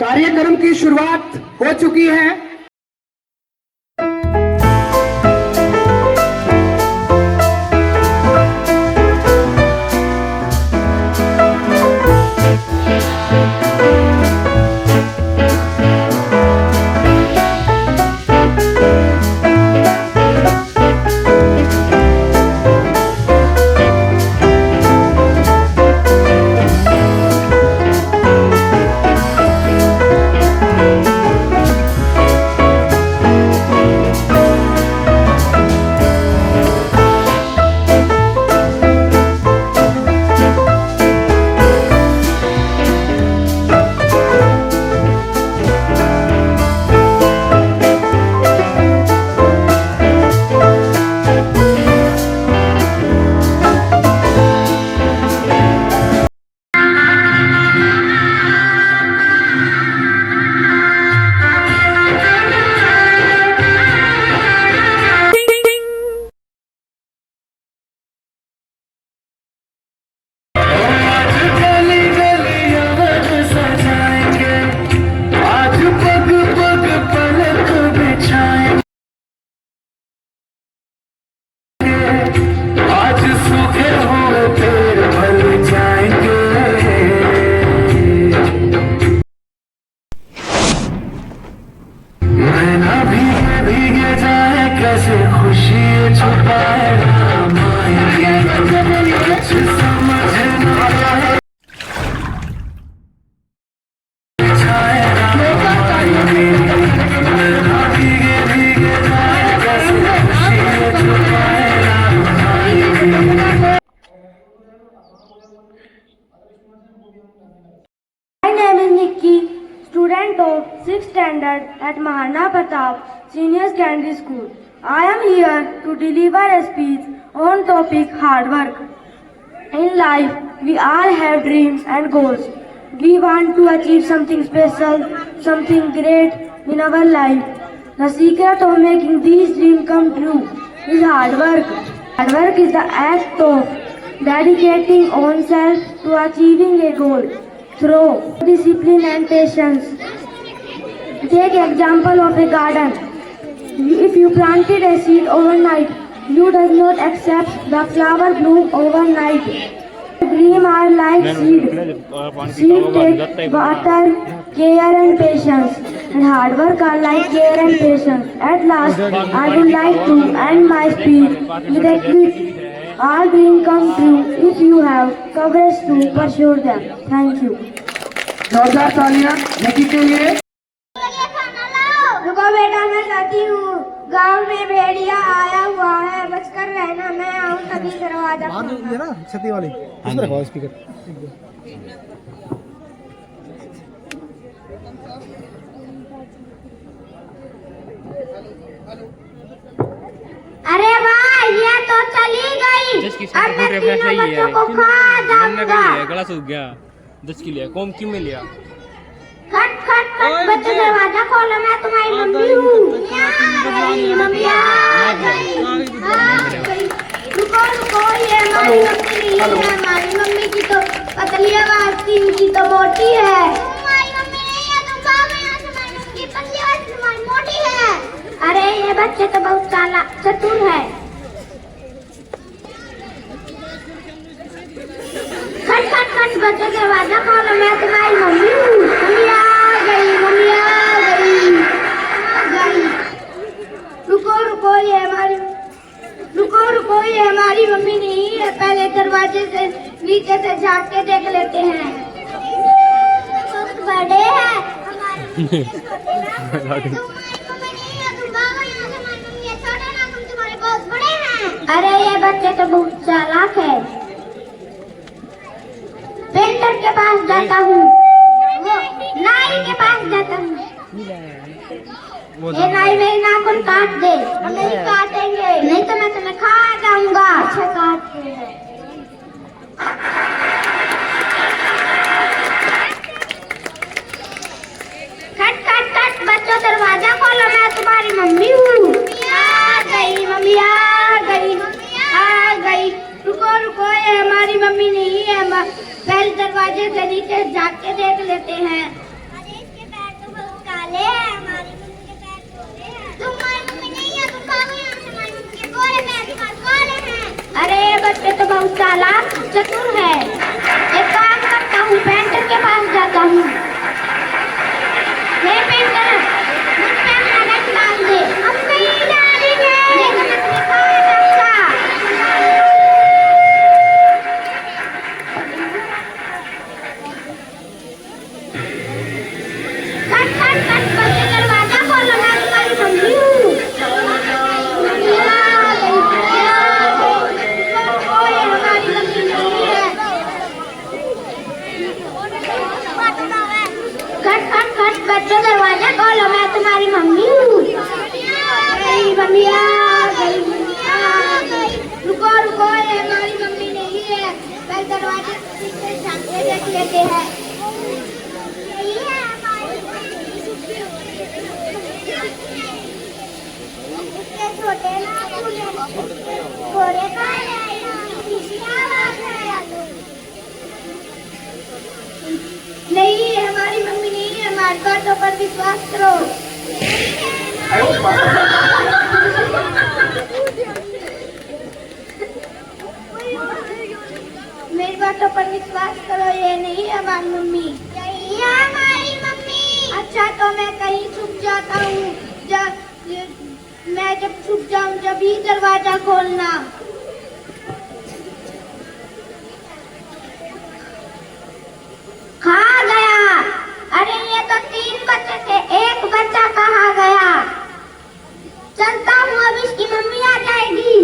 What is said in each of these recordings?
कार्यक्रम की शुरुआत हो चुकी है। My name is Nikki, student of 6th standard at Mahana Pratap Senior Secondary School. I am here to deliver a speech on topic hard work. In life, we all have dreams and goals. We want to achieve something special, something great in our life. The secret of making these dreams come true is hard work. Hard work is the act of dedicating oneself to achieving a goal through discipline and patience. Take example of a garden. If you planted a seed overnight, you does not accept the flower bloom overnight. Dream are like seed. Seed take water, care and patience. And hard work are like care and patience. At last, I would like to end my speech with a quote. All dreams come true if you have courage to pursue them. Thank you. जोरदार तालियां निकी के लिए। रुको बेटा, मैं जाती हूँ। गांव में भेड़िया आया हुआ है, बचकर रहना, मैं आऊँ तभी दरवाजा खोलना। ये ना छती वाली इसमें रखवाओ स्पीकर। अरे वाह, ये तो चली गई। अब मैं तीनों बच्चों को खा जाऊंगा। गला सूख गया। 10 की लिया, कौन क्यों में लिया? खट खट खट, बच्चों दरवाजा खोलो, मैं तुम्हारी मम्मी हूँ। मम्मी आ गई। रुको रुको, ये हमारी मम्मी नहीं है। हमारी मम्मी की तो पतली आवाज थी, इनकी तो मोटी है। तुम्हारी मम्मी नहीं है, तुम भागो यहाँ से। हमारी मम्मी की पतली आवाज, तुम्हारी मोटी है। अरे ये बच्चे तो बहुत चालाक चतुर है। खट खट खट, बच्चों दरवाजा खोलो, मैं तुम्हारी मम्मी हूँ। मम्मी आ गई, मम्मी आ गई। रुको रुको, ये हमारी मम्मी नहीं है। पहले दरवाजे से नीचे से झाँक के देख लेते हैं। बहुत बड़े हैं हमारी मम्मी, छोटे ना। तुम्हारी मम्मी नहीं है, तुम भागो यहाँ से। हमारी मम्मी है, छोटे ना, तुम तुम्हारे बहुत बड़े हैं। अरे ये बच्चे तो बहुत चालाक है। पेंटर के पास जाता हूँ, नाई के पास जाता हूँ। ये नाई मेरी नाखून काट दे। हम नहीं काटेंगे, नहीं तो मैं तुम्हें खा जाऊंगा। अच्छा काटते हैं। खट खट खट, बच्चों दरवाजा खोलो, मैं तुम्हारी मम्मी हूँ। आ गई, मम्मी आ गई, आ गई। रुको रुको, ये हमारी मम्मी नहीं है। पहले दरवाजे से नीचे झाँक के देख लेते हैं। काले हैं, हमारी मम्मी के पैर गोरे हैं। तुम्हारी मम्मी नहीं है, तुम भागो यहाँ से, हमारी मम्मी के गोरे पैर तुम्हारे काले हैं। अरे ये बच्चे तो बहुत चालाक चतुर है। एक काम करता हूँ, पेंटर के पास जाता हूँ। ये पेंटर मुझ पे अपना रंग डाल दे। हम नहीं डालेंगे, लेकिन अपने पास अच्छा। कट कट कट बच्चे, दरवाजा खोलो, मैं तुम्हारी मम्मी हूँ। ओए, हमारी मम्मी नहीं है। खट खट खट बच्चों, दरवाजा खोलो, मैं तुम्हारी मम्मी हूँ। गई मम्मी आ गई, आ गई। रुको रुको, ये हमारी मम्मी नहीं है। पहले दरवाजे से झांके देख लेते हैं। यही है हमारी मम्मी। उसके छोटे ना गोरे का नहीं, हमारी मम्मी नहीं है। हमारी बातों पर विश्वास करो। मेरी बातों पर विश्वास करो, ये नहीं है हमारी मम्मी। यही है हमारी मम्मी। अच्छा, तो मैं कहीं छुप जाता हूँ। मैं जब छुप जाऊँ, जब ही दरवाजा खोलना। खा गया। अरे ये तो 3 बच्चे थे, एक बच्चा कहाँ गया? चलता हूँ, अब इसकी मम्मी आ जाएगी।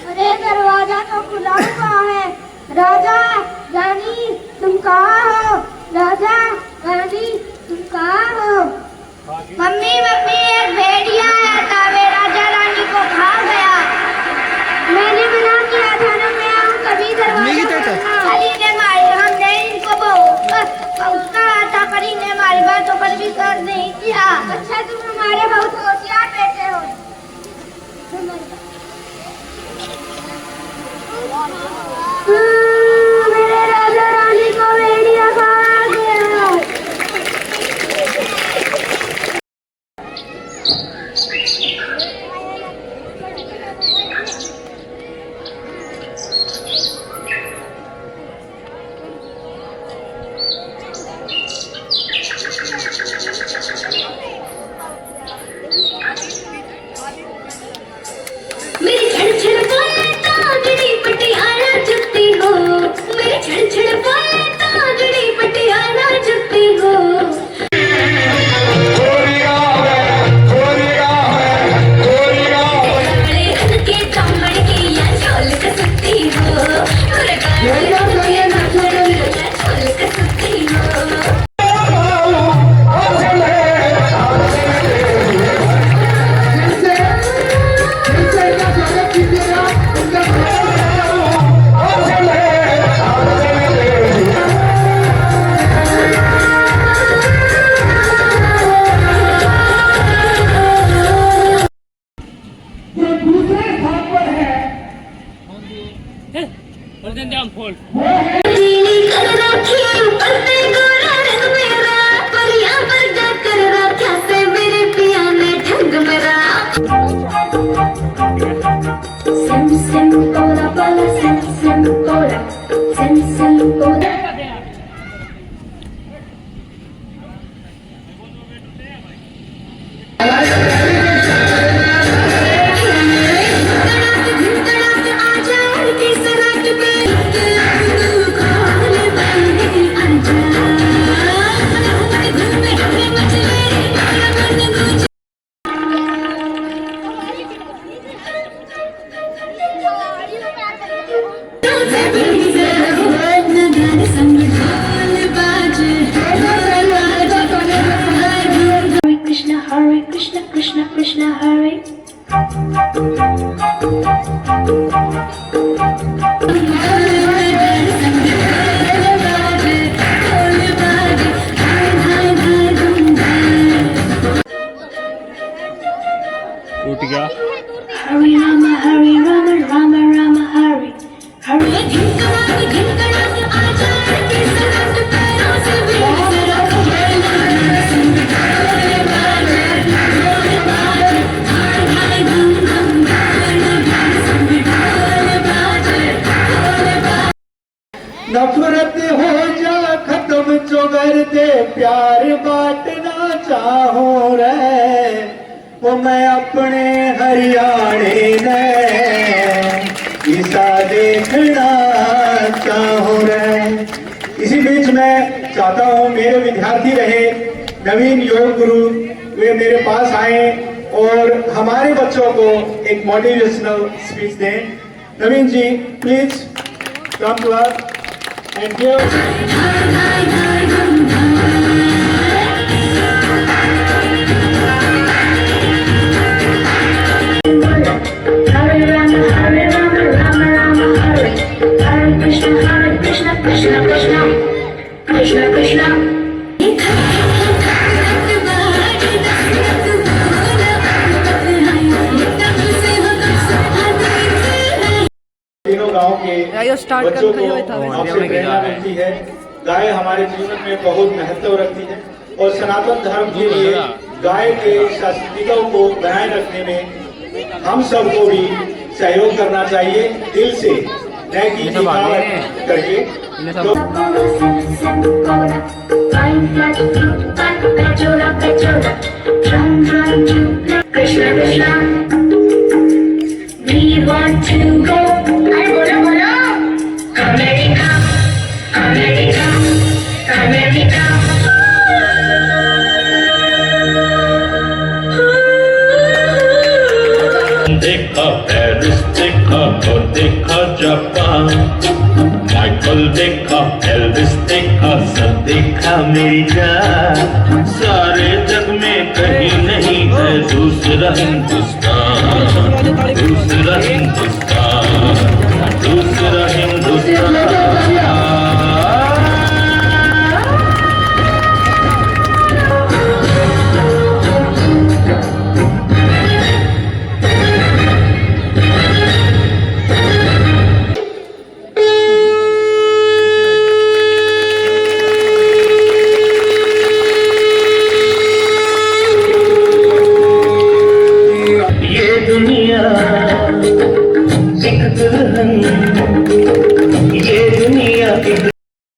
अरे दरवाजा तो खुला हुआ है। राजा रानी तुम कहाँ हो? राजा रानी तुम कहाँ हो? मम्मी मम्मी, एक भेड़िया आया था, वे राजा रानी को खा गया। मैंने मना किया था ना, मैं आऊँ तभी दरवाजा खोलना। ने मारी, हमने इनको बहुत कहा था, पर इन्हें हमारी बातों पर विश्वास नहीं किया। अच्छा, तुम हमारे बहुत होशियार बेटे हो। मेरे राजा रानी को भेड़िया खा गया। मेरी छड़ छड़ बोले ताजड़ी पटियाला जुत्ती हो। मेरी छड़ छड़ बोले ताजड़ी पटियाला जुत्ती हो। काले रंग के चमड़ की या झोल कसती हो। काले रंग के चमड़ की या झोल कसती हो। फोल्ड टूट गया। Hurry Rama, hurry Rama, Rama Rama, hurry. Hurry. धिनकड़ा आजा के सरहद पैरों से भी जरा नफरत हो जा खत्म चोगर दे प्यार बांटना चाहूं रे वो मैं अपने हरियाणे ने ईसा देखना चाहूं रे। इसी बीच मैं चाहता हूं मेरे विद्यार्थी रहे नवीन योग गुरु वे मेरे पास आए और हमारे बच्चों को एक मोटिवेशनल स्पीच दें। Naveen ji please come to us and give तीनों गांव के बच्चों को आपसे प्रेरणा मिलती है। गाय हमारे जीवन में बहुत महत्व रखती है और सनातन धर्म के लिए गाय के संस्कृतियों को बनाए रखने में हम सबको भी सहयोग करना चाहिए दिल से, न कि दिखावट करके। Krishna Krishna we want to go बोलो बोलो अमेरिका अमेरिका अमेरिका देखा पेरिस देखा और देखा जापान, माइकल देखा एल्विस देखा सब देखा मेरी जान। सारे जग में कहीं नहीं है दूसरा हिंदुस्तान, दूसरा हिंदुस्तान, दूसरा हिंदुस्तान।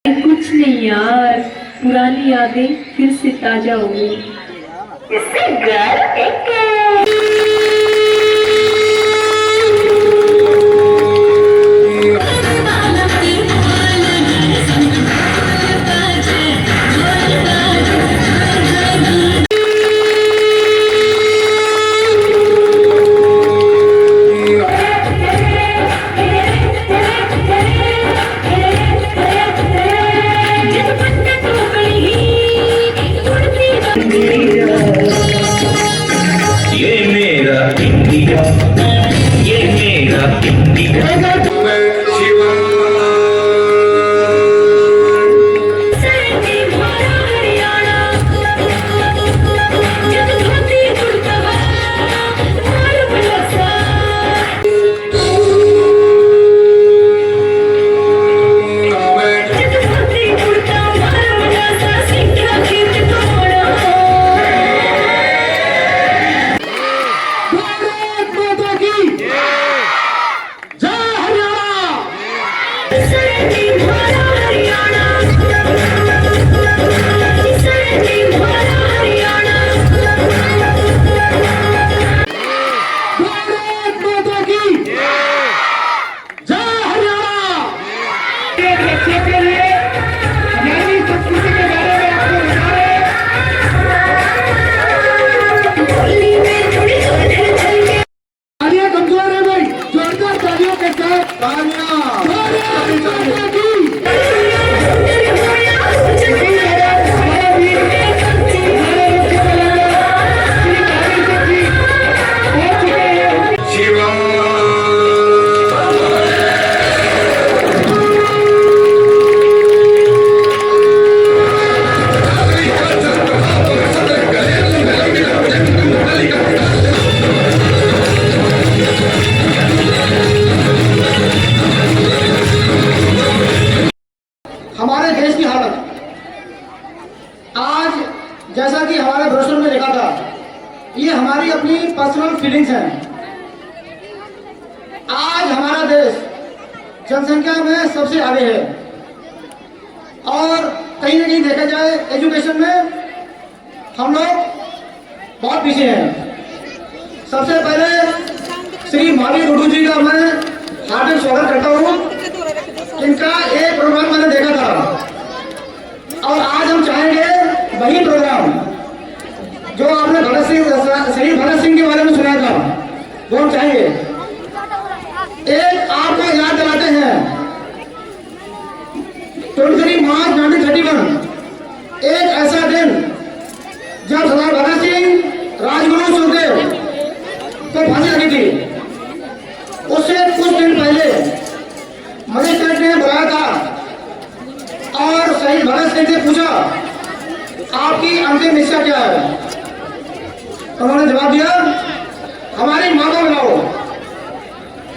कुछ नहीं यार, पुरानी यादें फिर से ताजा हो गई। ये मेरा इंडिया, ये मेरा इंडिया। हमारे देश की हालत आज, जैसा कि हमारे ब्रोशर में लिखा था, ये हमारी अपनी पर्सनल फीलिंग्स हैं। आज हमारा देश जनसंख्या में सबसे आगे है और कहीं ना कहीं देखा जाए एजुकेशन में हम लोग बहुत पीछे हैं। सबसे पहले श्री महावीर गुरु जी का मैं हार्दिक स्वागत करता हूँ। इनका एक प्रोग्राम मैंने देखा था और आज हम चाहेंगे वही प्रोग्राम जो आपने श्री भगत सिंह के बारे में सुना था वो हम चाहेंगे। एक आपको याद दिलाते हैं 23 मार्च 1931 एक ऐसा दिन जब सरदार भगत सिंह राजगुरु सुखदेव को फांसी लगी थी। उससे कुछ दिन पहले मजिस्ट्रेट ने बुलाया था और शहीद भगत सिंह से पूछा आपकी अंतिम इच्छा क्या है। उन्होंने जवाब दिया हमारी माँ को मिलाओ,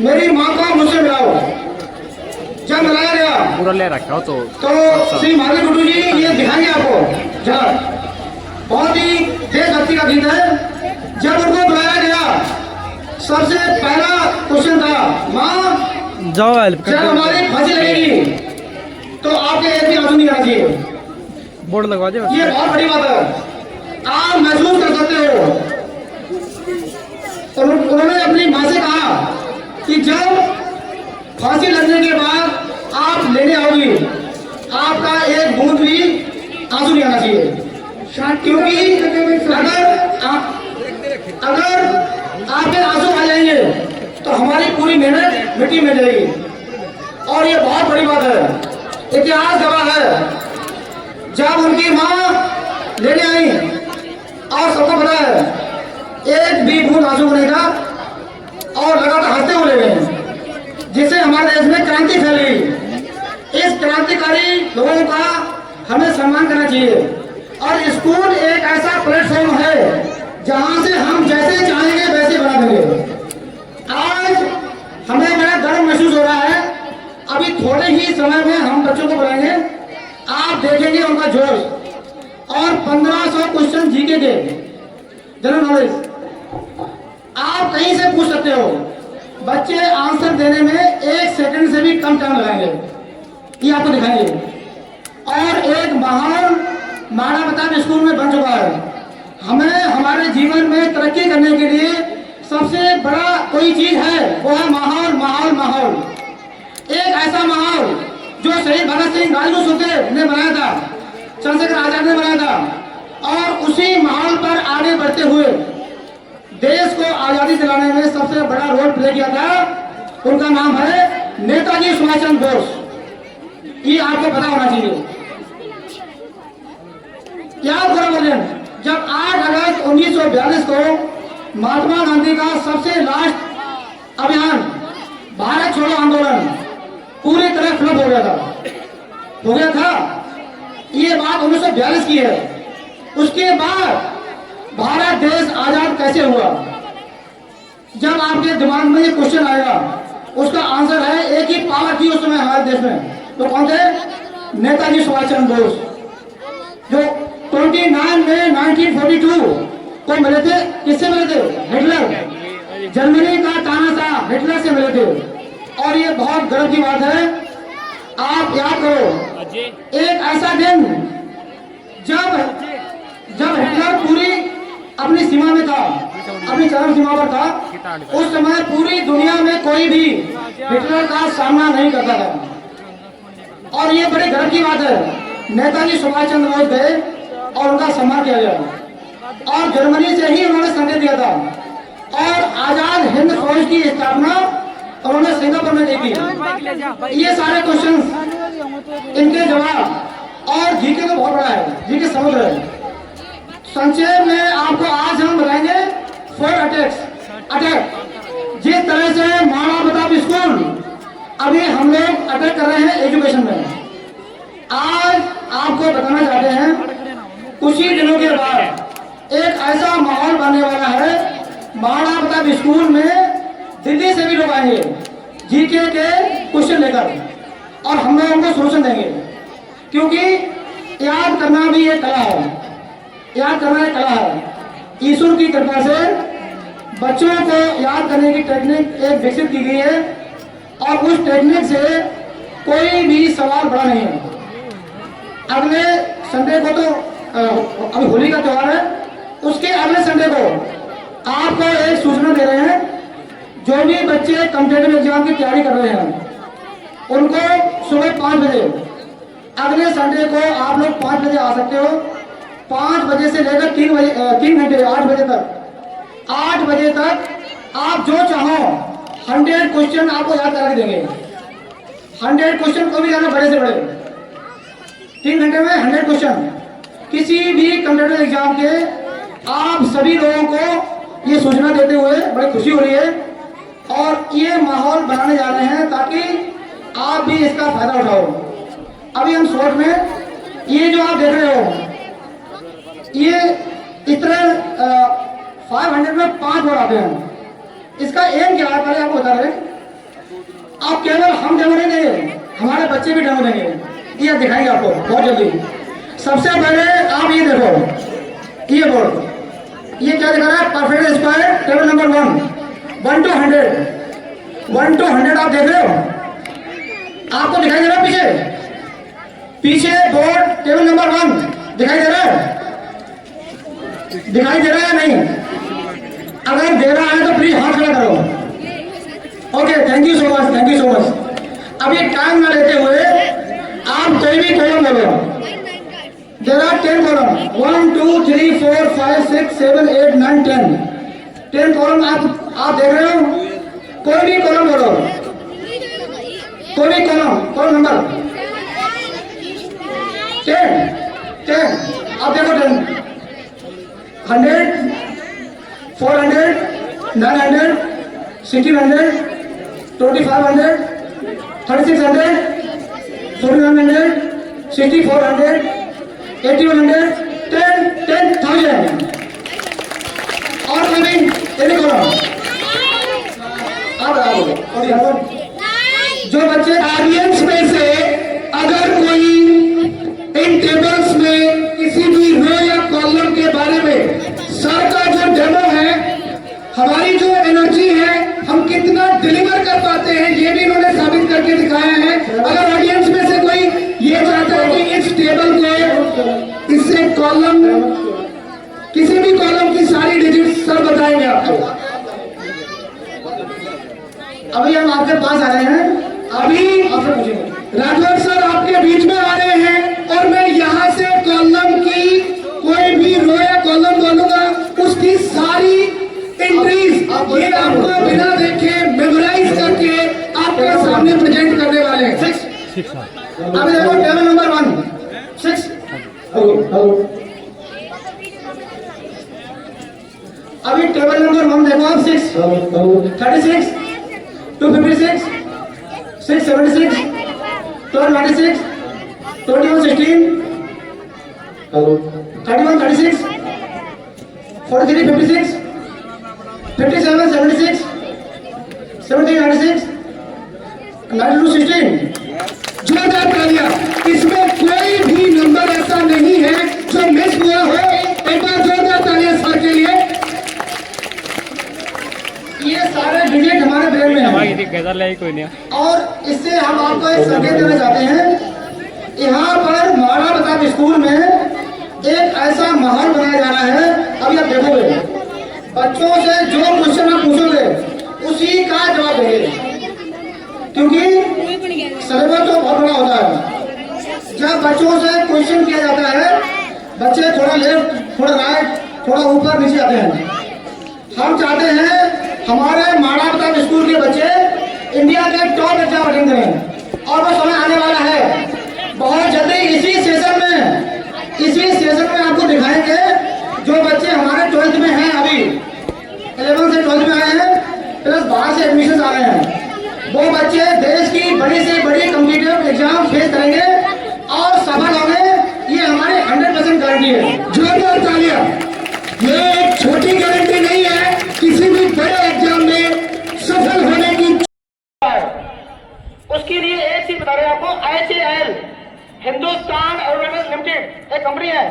मेरी माँ को मुझसे मिलाओ। जब मिलाया गया पूरा ले रखा हो तो श्री महावीर गुरु जी ये दिखाएंगे आपको जहाँ बहुत ही देशभक्ति का गीत है। जब उनको बुलाया गया सबसे पहला क्वेश्चन था माँ जब हमारी फांसी लगेगी तो आपके एक भी आंसू नहीं आना चाहिए। बोर्ड लगवा दे। ये बहुत बड़ी बात है, आप महसूस कर सकते हो। उन्होंने अपनी माँ से कहा कि जब फांसी लगने के बाद आप लेने आओगी आपका एक बूंद भी आंसू नहीं आना चाहिए, क्योंकि अगर आपके आंसू आ जाएंगे तो हमारी पूरी मेहनत मिट्टी में जाएगी। और ये बहुत बड़ी बात है, इतिहास गवाह है। जब उनकी माँ लेने आई और सबको पता है एक भी बूंद आंसू नहीं था और लगातार हंसते हुए ले गए, जिससे हमारे देश में क्रांति फैल गई। इस क्रांतिकारी लोगों का हमें सम्मान करना चाहिए। और स्कूल एक ऐसा प्लेटफॉर्म है जहां से हम जैसे चाहेंगे वैसे बना देंगे। आज हमें बड़ा गर्व महसूस हो रहा है। अभी थोड़े ही समय में हम बच्चों को बुलाएंगे, आप देखेंगे उनका जोश। और 1500 क्वेश्चन जीके के जनरल नॉलेज आप कहीं से पूछ सकते हो। बच्चे आंसर देने में 1 सेकंड से भी कम टाइम लगाएंगे, ये आपको दिखाएंगे। और एक महान मानव प्रताप स्कूल में बन चुका है। हमें हमारे जीवन में तरक्की करने के लिए सबसे बड़ा कोई चीज है वो है माहौल। माहौल माहौल एक ऐसा माहौल जो शहीद भगत सिंह राजगुरु सुखदेव ने बनाया था, चंद्रशेखर आजाद ने बनाया था। और उसी माहौल पर आगे बढ़ते हुए देश को आजादी दिलाने में सबसे बड़ा रोल प्ले किया था। उनका नाम है नेताजी सुभाष चंद्र बोस। ये आपको पता होना चाहिए। याद करो मुझे, जब 8 अगस्त 1942 को महात्मा गांधी का सबसे लास्ट अभियान भारत छोड़ो आंदोलन पूरी तरह फ्लॉप हो गया था। ये बात 1942 की है। उसके बाद भारत देश आजाद कैसे हुआ? जब आपके दिमाग में ये क्वेश्चन आएगा उसका आंसर है एक ही पावर थी उस समय हमारे देश में, तो कौन थे? नेताजी सुभाष चंद्र बोस, जो 29 मई 1942 को मिले थे। किससे मिले थे? हिटलर, जर्मनी का तानाशाह हिटलर से मिले थे। और ये बहुत गर्व की बात है। आप याद करो एक ऐसा दिन जब हिटलर पूरी अपनी सीमा में था, अपनी चरम सीमा पर था, उस समय पूरी दुनिया में कोई भी हिटलर का सामना नहीं करता था। और ये बड़े गर्व की बात है। नेताजी सुभाष चंद्र बोस गए और उनका सम्मान किया गया और जर्मनी से ही उन्होंने संदेश दिया था। और आजाद हिंद फौज की स्थापना उन्होंने सिंगापुर में की थी। ये सारे क्वेश्चन, इनके जवाब और जीके तो बहुत बड़ा है, जीके समुद्र है। संक्षेप में आपको आज हम बताएंगे 4 अटैक। जिस तरह से महाराणा प्रताप स्कूल अभी हम लोग अटैक कर रहे हैं एजुकेशन में, आज आपको बताना चाहते हैं कुछ ही दिनों के बाद एक ऐसा माहौल बनने वाला है। महाराणा प्रताप स्कूल में दिल्ली से भी लोग आएंगे जीके के क्वेश्चन लेकर और हम लोग उनको सोल्यूशन देंगे, क्योंकि याद करना भी एक कला है। याद करना एक कला है। ईश्वर की कृपा से बच्चों को याद करने की टेक्निक एक विकसित की गई है और उस टेक्निक से कोई भी सवाल बड़ा नहीं है। अगले संडे को तो अभी होली का त्योहार है, उसके अगले संडे को आपको एक सूचना दे रहे हैं। जो भी बच्चे कॉम्पिटिटिव एग्जाम की तैयारी कर रहे हैं उनको सुबह 5 बजे, अगले संडे को आप लोग 5 बजे आ सकते हो। 5 बजे से लेकर 3 घंटे 8 बजे तक, 8 बजे तक आप जो चाहो 100 क्वेश्चन आपको याद करा के देंगे। 100 क्वेश्चन को भी जाना बड़े से बड़े, 3 घंटे में 100 क्वेश्चन किसी भी कॉम्पिटिटिव एग्जाम के। आप सभी लोगों को ये सूचना देते हुए बड़ी खुशी हो रही है और ये माहौल बनाने जा रहे हैं ताकि आप भी इसका फायदा उठाओ। अभी हम शॉर्ट में ये जो आप देख रहे हो, ये इस तरह 500 में 5 वर्ड आते हैं। इसका एम क्या है पहले आपको बता रहे। आप केवल हम डेमो नहीं देंगे, हमारे बच्चे भी डेमो देंगे, ये दिखाएंगे आपको बहुत जल्दी। सबसे पहले आप ये देखो, ये बोर्ड, ये क्या दिखा रहा है? Perfect square table number 1 to 100, 1 to 100 आप देख रहे हो? आपको दिखाई दे रहा है पीछे बोर्ड टेबल नंबर 1 दिखाई दे रहा है? दिखाई दे रहा है नहीं? अगर दे रहा है तो प्लीज हाथ खड़ा करो। Okay, thank you so much, thank you so much. अब ये टाइम ना लेते हुए आप कोई भी कॉलम बोलो। देयर आर 10 कॉलम, 1 2 3 4 5 6 7 8 9 10 कॉलम आप देख रहे हो? कोई भी कॉलम बोलो, कोई भी कॉलम नंबर 10 आप देखो 10 100 400 900 1600 2500 3600 4100 6400 8100 10,000 और कमिंग एनी कॉलम। अब जो बच्चे ऑडियंस में से अगर कोई इन टेबल्स में किसी भी रो या कॉलम के बारे में, सर का जो डेमो है, हमारी जो एनर्जी है, हम कितना डिलीवर कर पाते हैं, ये भी इन्होंने साबित करके दिखाया है। अगर ऑडियंस में से कोई ये चाहता है कि इस टेबल को, इससे कॉलम, किसी भी कॉलम की सारी डिजिट सर बताएंगे आपको। अभी हम आपके पास आ रहे हैं, अभी आपसे पूछेंगे। राठौर सर आपके बीच में आ रहे हैं और मैं यहाँ से कॉलम की कोई भी रो या कॉलम बोलूंगा, उसकी सारी एंट्रीज ये आपको बिना देखे मेमोराइज करके आपके सामने प्रेजेंट करने वाले हैं। 6 अभी देखो टेबल नंबर 1 6 अभी टेबल नंबर 1 देखो आप 6 36 256 676 1296 2116 31 36 43 56 57 76 73 96 92 16। जोरदार तालियां। इसमें कोई भी नंबर ऐसा नहीं है जो मिस हुआ हो। एक बार जोरदार तालियां सर के लिए। ये सारे डिजिट हमारे ब्रेन में हैं और इससे हम आपको एक संकेत देना चाहते हैं। यहाँ पर महाराणा प्रताप स्कूल में एक ऐसा माहौल बनाया जा रहा है, अभी आप देखोगे बच्चों से जो क्वेश्चन आप पूछोगे उसी का जवाब देंगे, क्योंकि सिलेबस तो बहुत बड़ा होता है। जब बच्चों से क्वेश्चन किया जाता है, बच्चे थोड़ा लेफ्ट थोड़ा राइट थोड़ा ऊपर नीचे आते हैं। हम चाहते हैं हमारे महाराणा प्रताप स्कूल के बच्चे इंडिया के टॉप एग्जाम अटेंड करें और वो समय आने वाला है बहुत जल्दी। इसी सेशन में आपको दिखाएंगे जो बच्चे हमारे 12th में हैं, अभी 11 से 12th में आए हैं, प्लस बाहर से एडमिशन आ रहे हैं, वो बच्चे देश की बड़ी से बड़ी कॉम्पिटिटिव एग्जाम फेस करेंगे और सफल होंगे। ये हमारे 100% गारंटी है। जोरदार तालियां। ये एक छोटी गारंटी नहीं है, किसी भी बड़े एग्जाम में सफल होने की। उसके लिए एक चीज बता रहे हैं आपको, HAL हिंदुस्तान एरोनॉटिक्स लिमिटेड एक कंपनी है,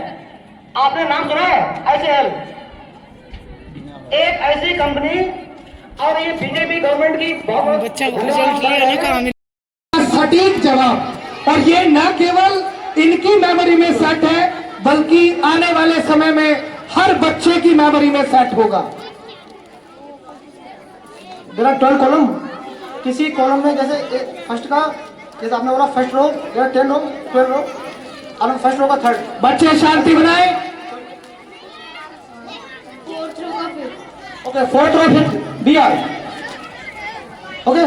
आपने नाम सुना है? HAL एक ऐसी कंपनी, और ये बीजेपी गवर्नमेंट की बहुत सटीक जवाब। और ये न केवल इनकी मेमोरी में सेट है, बल्कि आने वाले समय में हर बच्चे की मेमोरी में सेट होगा। देयर आर 12 कॉलम, किसी कॉलम में जैसे फर्स्ट का, जैसे आपने बोला first row, there are 10 row, 12 row, और फर्स्ट रो का थर्ड। बच्चे शांति बनाए। Okay, fourth row fifth, b r. Okay,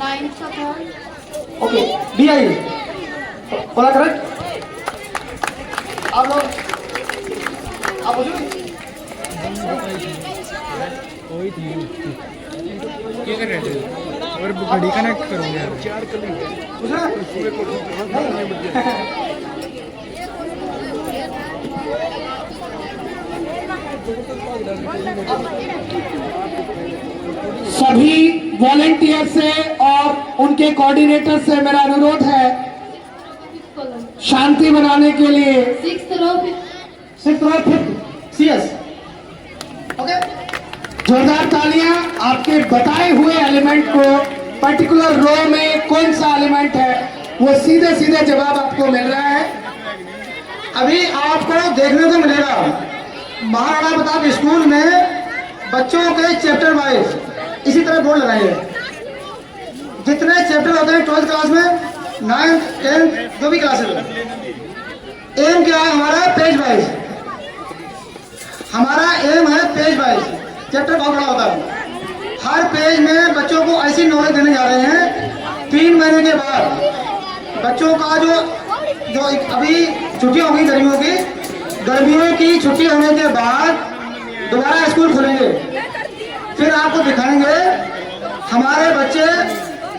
9th का थर्ड, ओके, बी आई बोला करेक्ट। आप लोग आप पूछो। क्या कर रहे थे? और घड़ी कनेक्ट करूंगा पूछना सभी वॉलेंटियर से और उनके कोऑर्डिनेटर से मेरा अनुरोध है, शांति बनाने के लिए 6th row, 5th CS। Okay, जोरदार तालियां। आपके बताए हुए एलिमेंट को, पर्टिकुलर रो में कौन सा एलिमेंट है, वो सीधे सीधे जवाब आपको मिल रहा है। अभी आपको देखने को मिलेगा महाराणा प्रताप स्कूल में बच्चों के चैप्टर वाइज इसी तरह बोर्ड लगाएंगे। जितने चैप्टर होते हैं 12th क्लास में, 9th 10th जो भी क्लासेस में, एम क्या है हमारा? Page wise. हमारा एम है पेज वाइज। चैप्टर बहुत बड़ा होता है, हर पेज में बच्चों को ऐसी नॉलेज देने जा रहे हैं। 3 महीने के बाद बच्चों का जो अभी छुट्टी होगी गर्मियों की छुट्टी होने के बाद दोबारा स्कूल खुलेंगे। फिर आपको दिखाएंगे हमारे बच्चे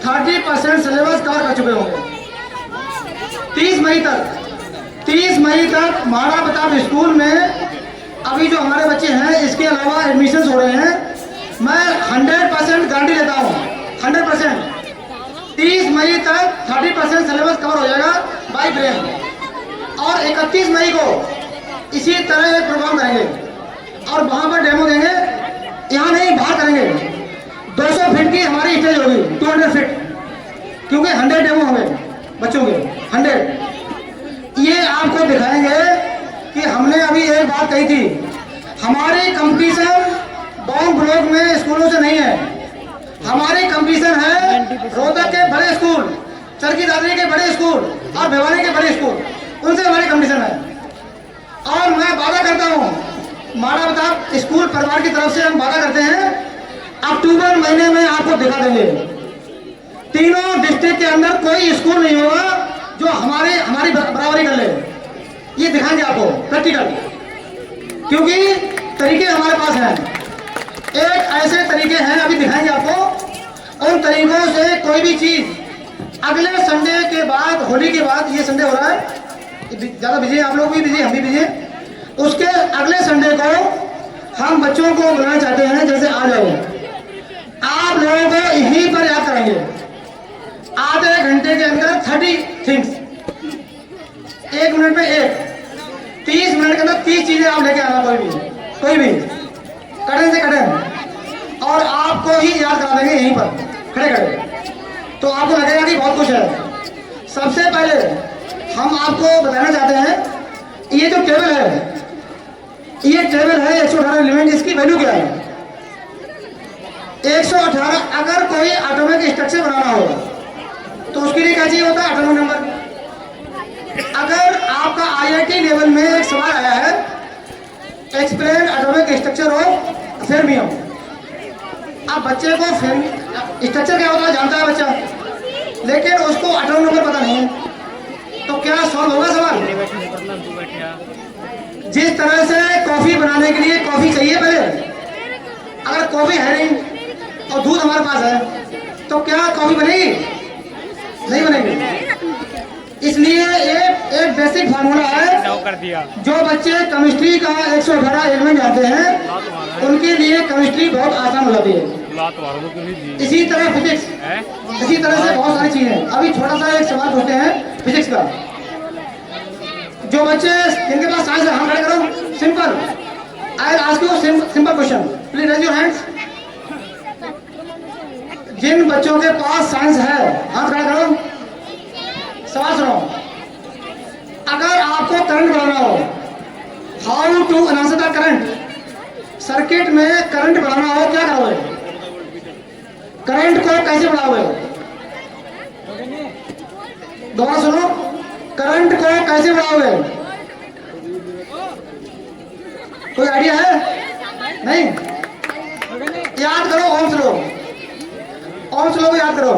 30% सिलेबस कवर कर चुके होंगे। 30 मई तक महाराणा प्रताप स्कूल में अभी जो हमारे बच्चे हैं, इसके अलावा एडमिशन्स हो रहे हैं। मैं 100% गारंटी देता हूँ, 100%। 30 मई तक 30% सिलेबस कवर हो जाएगा बाय ब्रेन। और 31 मई को इसी तरह एक प्रोग्राम करेंगे और वहां पर डेमो देंगे। यहाँ नहीं, बाहर करेंगे। 200 फीट की हमारी स्टेज होगी, 200 फीट, क्योंकि 100 डेमो होंगे बच्चों के, 100। ये आपको दिखाएंगे कि हमने अभी एक बात कही थी, हमारी कंपटीशन बॉम्ब ब्लॉक में स्कूलों से नहीं है। हमारी कंपटीशन है रोहतक के बड़े स्कूल, चरखी दादरी के बड़े स्कूल और भिवानी के बड़े स्कूल, उनसे हमारी कंपटीशन है। और मैं वादा करता हूँ, महाराणा प्रताप स्कूल परिवार की तरफ से हम वादा करते हैं, अक्टूबर महीने में आपको दिखा देंगे। तीनों डिस्ट्रिक्ट के अंदर कोई स्कूल नहीं होगा जो हमारी बराबरी कर ले। ये दिखाएंगे आपको प्रैक्टिकल, क्योंकि तरीके हमारे पास हैं। एक ऐसे तरीके हैं, अभी दिखाएंगे आपको। उन तरीकों से कोई भी चीज अगले संडे के बाद, होली के बाद, ये संडे हो रहा है, ज्यादा बिजी है, आप लोग भी बिजी, हम भी बिजी हैं। उसके अगले संडे को हम बच्चों को बुलाना चाहते हैं, जैसे आ जाओ, आप लोगों को यहीं पर याद कराएंगे। आधे घंटे के अंदर 30 थिंग्स, 1 मिनट में 1, 30 मिनट के अंदर 30 चीजें आप लेके आना, कोई भी कटन से कटन, और आपको ही याद करा देंगे यहीं पर खड़े खड़े। तो आपको लगेगा कि बहुत कुछ है। सबसे पहले हम आपको बताना चाहते हैं, ये जो टेबल है, ये टेबल है 118 एलिमेंट, इसकी वैल्यू क्या है? 118। अगर कोई एटॉमिक स्ट्रक्चर बनाना हो तो उसके लिए क्या चाहिए होता है? Atomic number. अगर आपका IIT लेवल में एक सवाल आया है, एक्सप्लेन एटॉमिक स्ट्रक्चर ऑफ फेर्मियम, अब बच्चे को स्ट्रक्चर क्या होता है जानता है बच्चा, लेकिन उसको एटॉमिक नंबर पता नहीं है, तो क्या सॉल्व होगा सवाल? जिस तरह से कॉफी बनाने के लिए कॉफी चाहिए पहले, अगर कॉफी है नहीं और दूध हमारे पास है, तो क्या कॉफी बनेगी? नहीं बनेगी। इसलिए एक बेसिक फार्मूला है, जो बच्चे केमिस्ट्री का 118 एलिमेंट जानते हैं, उनके लिए केमिस्ट्री बहुत आसान हो जाती है। इसी तरह फिजिक्स, इसी तरह से बहुत सारी चीजें। अभी छोटा सा एक सवाल पूछते हैं फिजिक्स का। जो बच्चे जिनके पास साइंस है, हम खड़े करो, simple. I ask you simple question, please raise your hands. जिन बच्चों के पास साइंस है, हाथ खड़ा करो। सवाल सुनो, अगर आपको करंट बढ़ाना हो, how to enhance the current, circuit में करंट बढ़ाना हो क्या करोगे? करंट को कैसे बढ़ाओगे? दोबारा सुनो, करंट को कैसे बढ़ाओगे? कोई आइडिया है? नहीं? याद करो ओम्स लॉ, ओम्स लॉ को याद करो,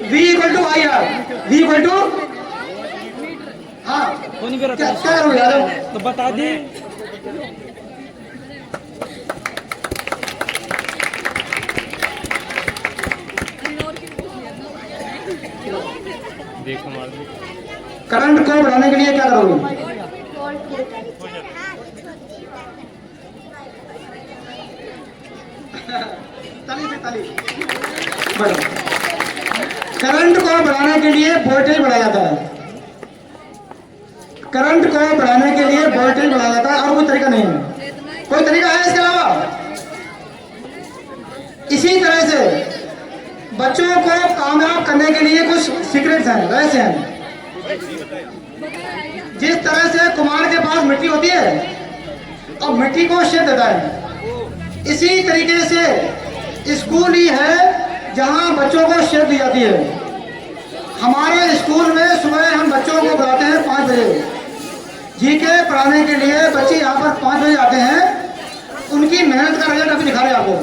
V equal to I R, V equal to, हाँ क्या करोगे याद तो बता दी। देखो मार करंट को बढ़ाने के लिए क्या करोगे? बढ़ो। करंट को बढ़ाने के लिए वोल्टेज बढ़ाया जाता है, करंट को बढ़ाने के लिए वोल्टेज बढ़ाया जाता है, और कोई तरीका नहीं है। कोई तरीका है इसके अलावा? इसी तरह से बच्चों को कामयाब करने के लिए कुछ सीक्रेट्स हैं, रहस्य हैं। जिस तरह से कुम्हार के पास मिट्टी होती है और मिट्टी को शेप देता है, इसी तरीके से स्कूल ही है जहां बच्चों को शेप दी जाती है। हमारे स्कूल में सुबह हम बच्चों को बुलाते हैं 5 बजे, जीके पढ़ाने के लिए बच्चे यहाँ पर 5 बजे आते हैं। उनकी मेहनत का रिजल्ट अभी दिखा रहे हैं आपको,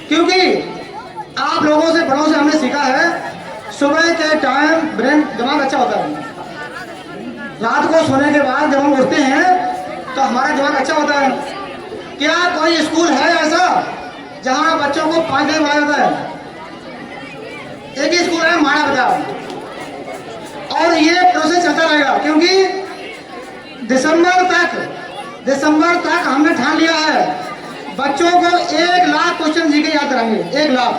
क्योंकि आप लोगों से, बड़ों से हमने सीखा है सुबह के टाइम ब्रेन दिमाग अच्छा होता है। रात को सोने के बाद जब हम उठते हैं तो हमारा दिमाग अच्छा होता है। क्या कोई स्कूल है ऐसा जहां बच्चों को 5 बजे बुलाया जाता है? एक ही स्कूल है, महाना प्रताप, और ये प्रोसेस चलता रहेगा, क्योंकि दिसंबर तक हमने ठान लिया है बच्चों को 1 लाख क्वेश्चन जीके याद कराएंगे। 1 लाख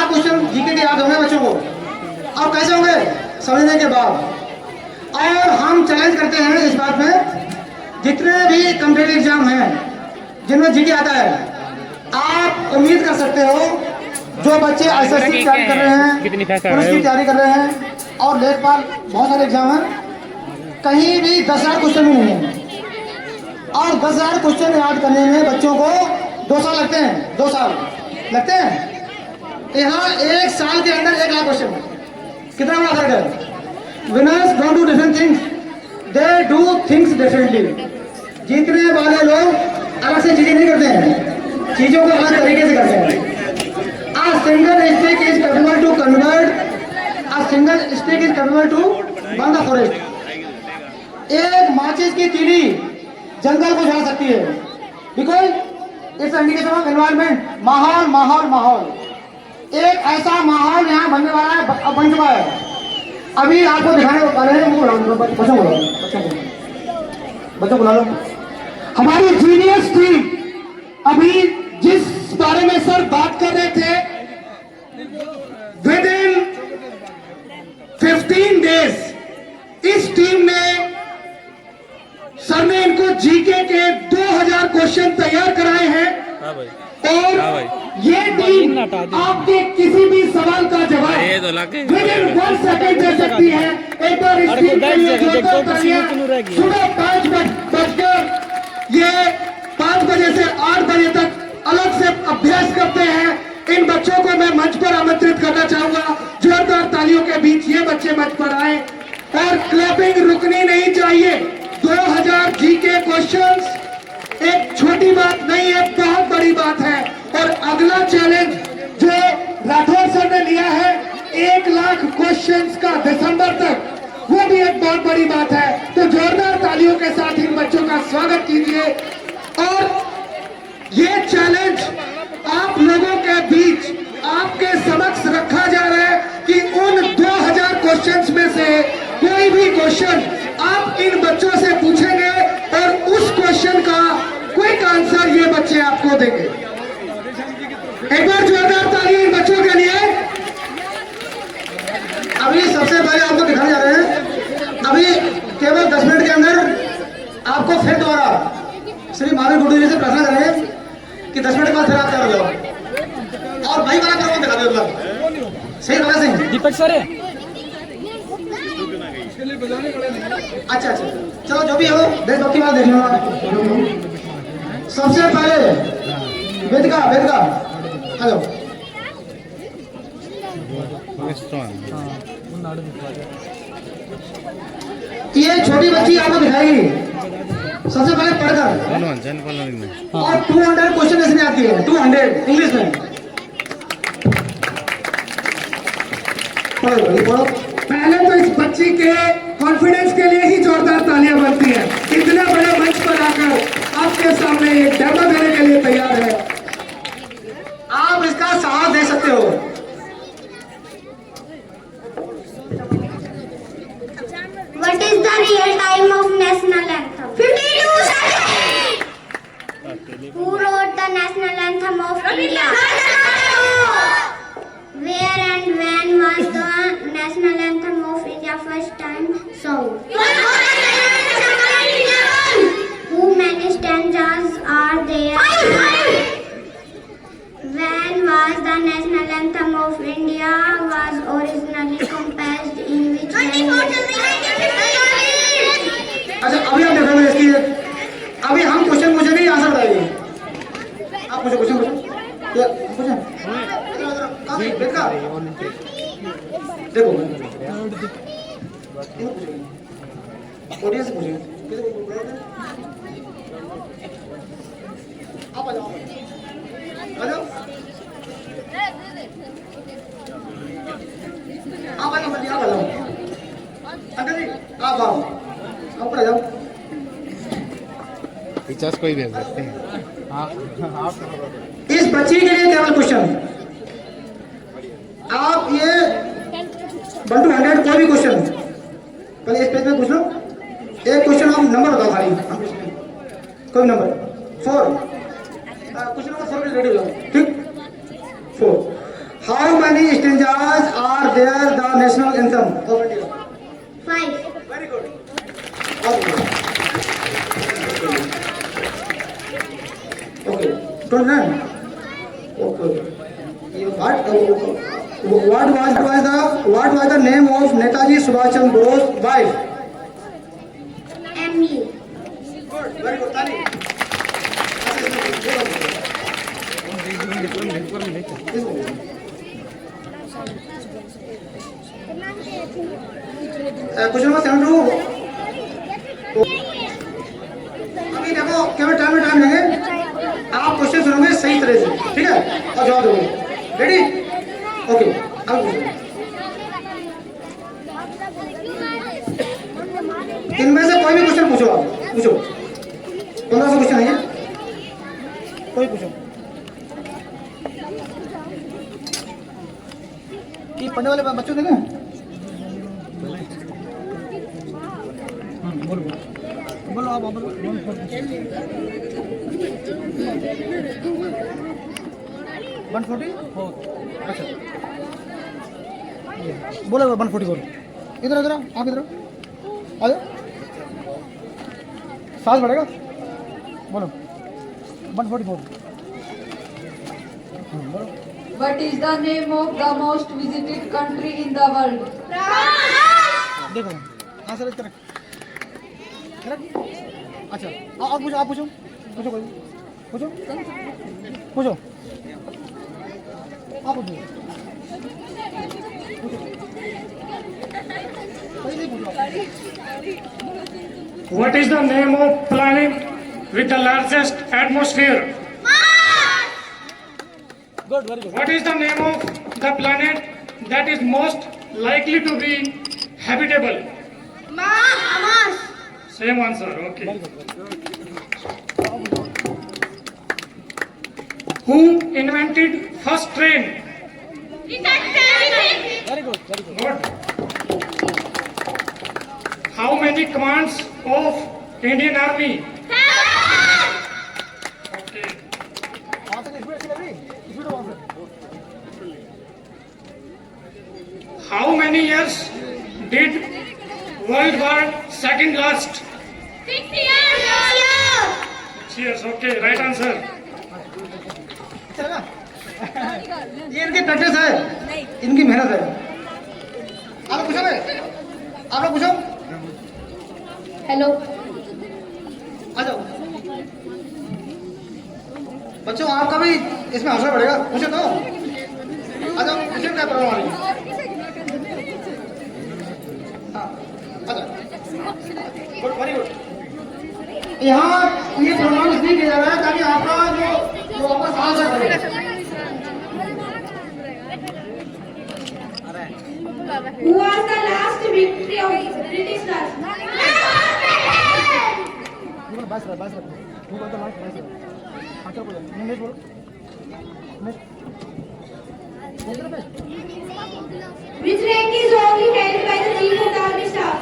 क्वेश्चन जीके के याद होंगे बच्चों को। और कैसे होंगे? समझने के बाद। और हम चैलेंज करते हैं इस बात में, जितने भी कॉम्पिटिटिव एग्जाम हैं जिनमें जीके आता है, आप उम्मीद कर सकते हो जो बच्चे एसएससी की तैयारी कर रहे हैं, पुलिस की तैयारी कर रहे हैं और लेखपाल, बहुत सारे एग्जाम हैं, कहीं भी 10,000 क्वेश्चन भी नहीं है। और 10,000 क्वेश्चन याद करने में बच्चों को 2 साल लगते हैं, 2 साल लगते हैं। यहाँ 1 साल के अंदर 1 लाख क्वेश्चन, कितना बड़ा फर्क है। Winners don't do different things, they do things differently. जीतने वाले लोग अलग से चीजें नहीं करते हैं, चीजों को अलग तरीके से करते हैं। A single stick is capable to burn the forest. एक माचिस की तीली जंगल को जला सकती है, because it's indication of environment. माहौल एक ऐसा माहौल यहाँ बनने वाला है, अब बन चुका है। अभी आपको दिखाने वाले हैं, बच्चों बुला लो। हमारी जीनियस टीम अभी जिस बारे में सर बात कर रहे थे, विद इन 15 डेज इस टीम ने, सर ने इनको जीके के 2000 क्वेश्चन तैयार कराए हैं। और ये टीम आपके किसी भी सवाल का जवाब विद इन 1 सेकंड दे सकती है। एक बार इस टीम के लिए सुबह 5 बजकर ये 5 बजे से 8 बजे तक अलग से अभ्यास करते हैं। इन बच्चों को मैं मंच पर आमंत्रित करना चाहूंगा। जोरदार तालियों के बीच ये बच्चे मंच पर आए, और क्लैपिंग रुकनी नहीं चाहिए। 2000 जीके क्वेश्चंस एक छोटी बात नहीं है, बहुत बड़ी बात है। और अगला चैलेंज जो राठौर सर ने लिया है 1 लाख क्वेश्चंस का दिसंबर तक, वो भी एक बहुत बड़ी बात है। तो जोरदार तालियों के साथ इन बच्चों का स्वागत कीजिए। और ये चैलेंज आप लोगों के बीच आपके समक्ष रखा जा रहा है कि उन 2000 क्वेश्चंस में से कोई भी क्वेश्चन आप इन बच्चों से पूछेंगे और उस क्वेश्चन का क्विक आंसर ये बच्चे आपको देंगे। एक बार जोरदार ताली इन बच्चों के लिए। अभी सबसे पहले आपको दिखाने जा रहे हैं, अभी केवल 10 मिनट के अंदर आपको फिर दोबारा श्री महावीर गुरु जी से प्रार्थना करें कि 10 मिनट के बाद फिर आप तैयार हो जाओ। और भाई वाला काम दिखा दो, सही बात है। दीपक सर है। अच्छा अच्छा, चलो जो भी हो देशभक्ति वाला देखना। सबसे पहले वेदिका वेदिका हेलो, ये छोटी बच्ची आपको दिखाएगी सबसे पहले पढ़कर, और 200 क्वेश्चन इसमें आती है, 200 इंग्लिश में। पढ़ो। पहले तो इस बच्ची के कॉन्फिडेंस के लिए ही जोरदार तालियां बनती हैं। इतने बड़े मंच पर आकर आपके सामने ये डेमो देने के लिए तैयार है। आप इसका साहस दे सकते हो। What is the real time of national anthem? 52 seconds. Who wrote the national anthem of India? Where and when was the national anthem of India first time sung? How many stanzas are there? When was the national anthem of India was originally composed in which language? अच्छा अभी आप देखोगे इसकी, अभी हम question पूछे नहीं, answer बताइए। आप पूछो क्वेश्चन पूछो, क्या पूछे? देखा देखो ऑडियंस से पूछिए, आप आ जाओ आ जाओ, आप आ जाओ, आप आ जाओ अंकल जी, आप आओ, आप आ जाओ। 50 कोई भेज सकते हैं। इस बच्ची के लिए केवल क्वेश्चन, आप ये 1 to 100 कोई भी क्वेश्चन पहले इस पेज में पूछ लो। एक क्वेश्चन आप नंबर बताओ खाली, कोई नंबर 4, क्वेश्चन नंबर 4 रेडी हो जाओ, ठीक। 4, how many stanzas are there the national anthem of India? 5. Very good. Okay 29. Okay, what was the name of Netaji Subhash Chandra Bose's wife? ME. Good, very good. Tani. Question number 72। अभी देखो केवल time लेंगे, आप question सुनोगे सही तरह से, ठीक है, और जवाब दोगे। रेडी? ओके, अब इनमें से कोई भी क्वेश्चन पूछो, आप पूछो। 1500 क्वेश्चन है, कोई पूछो। ये पढ़ने वाले बच्चों देंगे? बोलो बोलो आप बोलो। 140? अच्छा बोलो 144। इधर इधर आप इधर आ जाओ, साल बढ़ेगा, बोलो 144। बोलो। What is the name of the most visited country in the world? देखो आंसर करेक्ट करेक्ट। अच्छा आप पूछो, आप पूछो पूछो, कोई पूछो पूछो, आप पूछो। What is the name of planet with the largest atmosphere? Good, very good. What is the name of the planet that is most likely to be habitable? Mars. Same answer, okay. Who invented first train? Very good, very good. Good. How many commands of Indian Army? Okay. Answer is good, agree. If you don't answer. How many years did World War II last? 6 years. 6 years, okay, right answer. चलेगा? ये इनकी practice है, इनकी मेहनत है। आप लोग पूछो, आप लोग पूछो। हेलो। आ जाओ बच्चों, आपका भी इसमें हंसना पड़ेगा, मुझे तो आ जाओ, मुझे क्या प्रॉब्लम आ रही है? हाँ, आ जाओ, गुड, वेरी गुड। यहाँ ये प्रोग्राम इसलिए किया जा रहा है ताकि आपका जो वापस आ सके। Who was the last victory of Britishers? Which rank is only held by the chief of the army staff?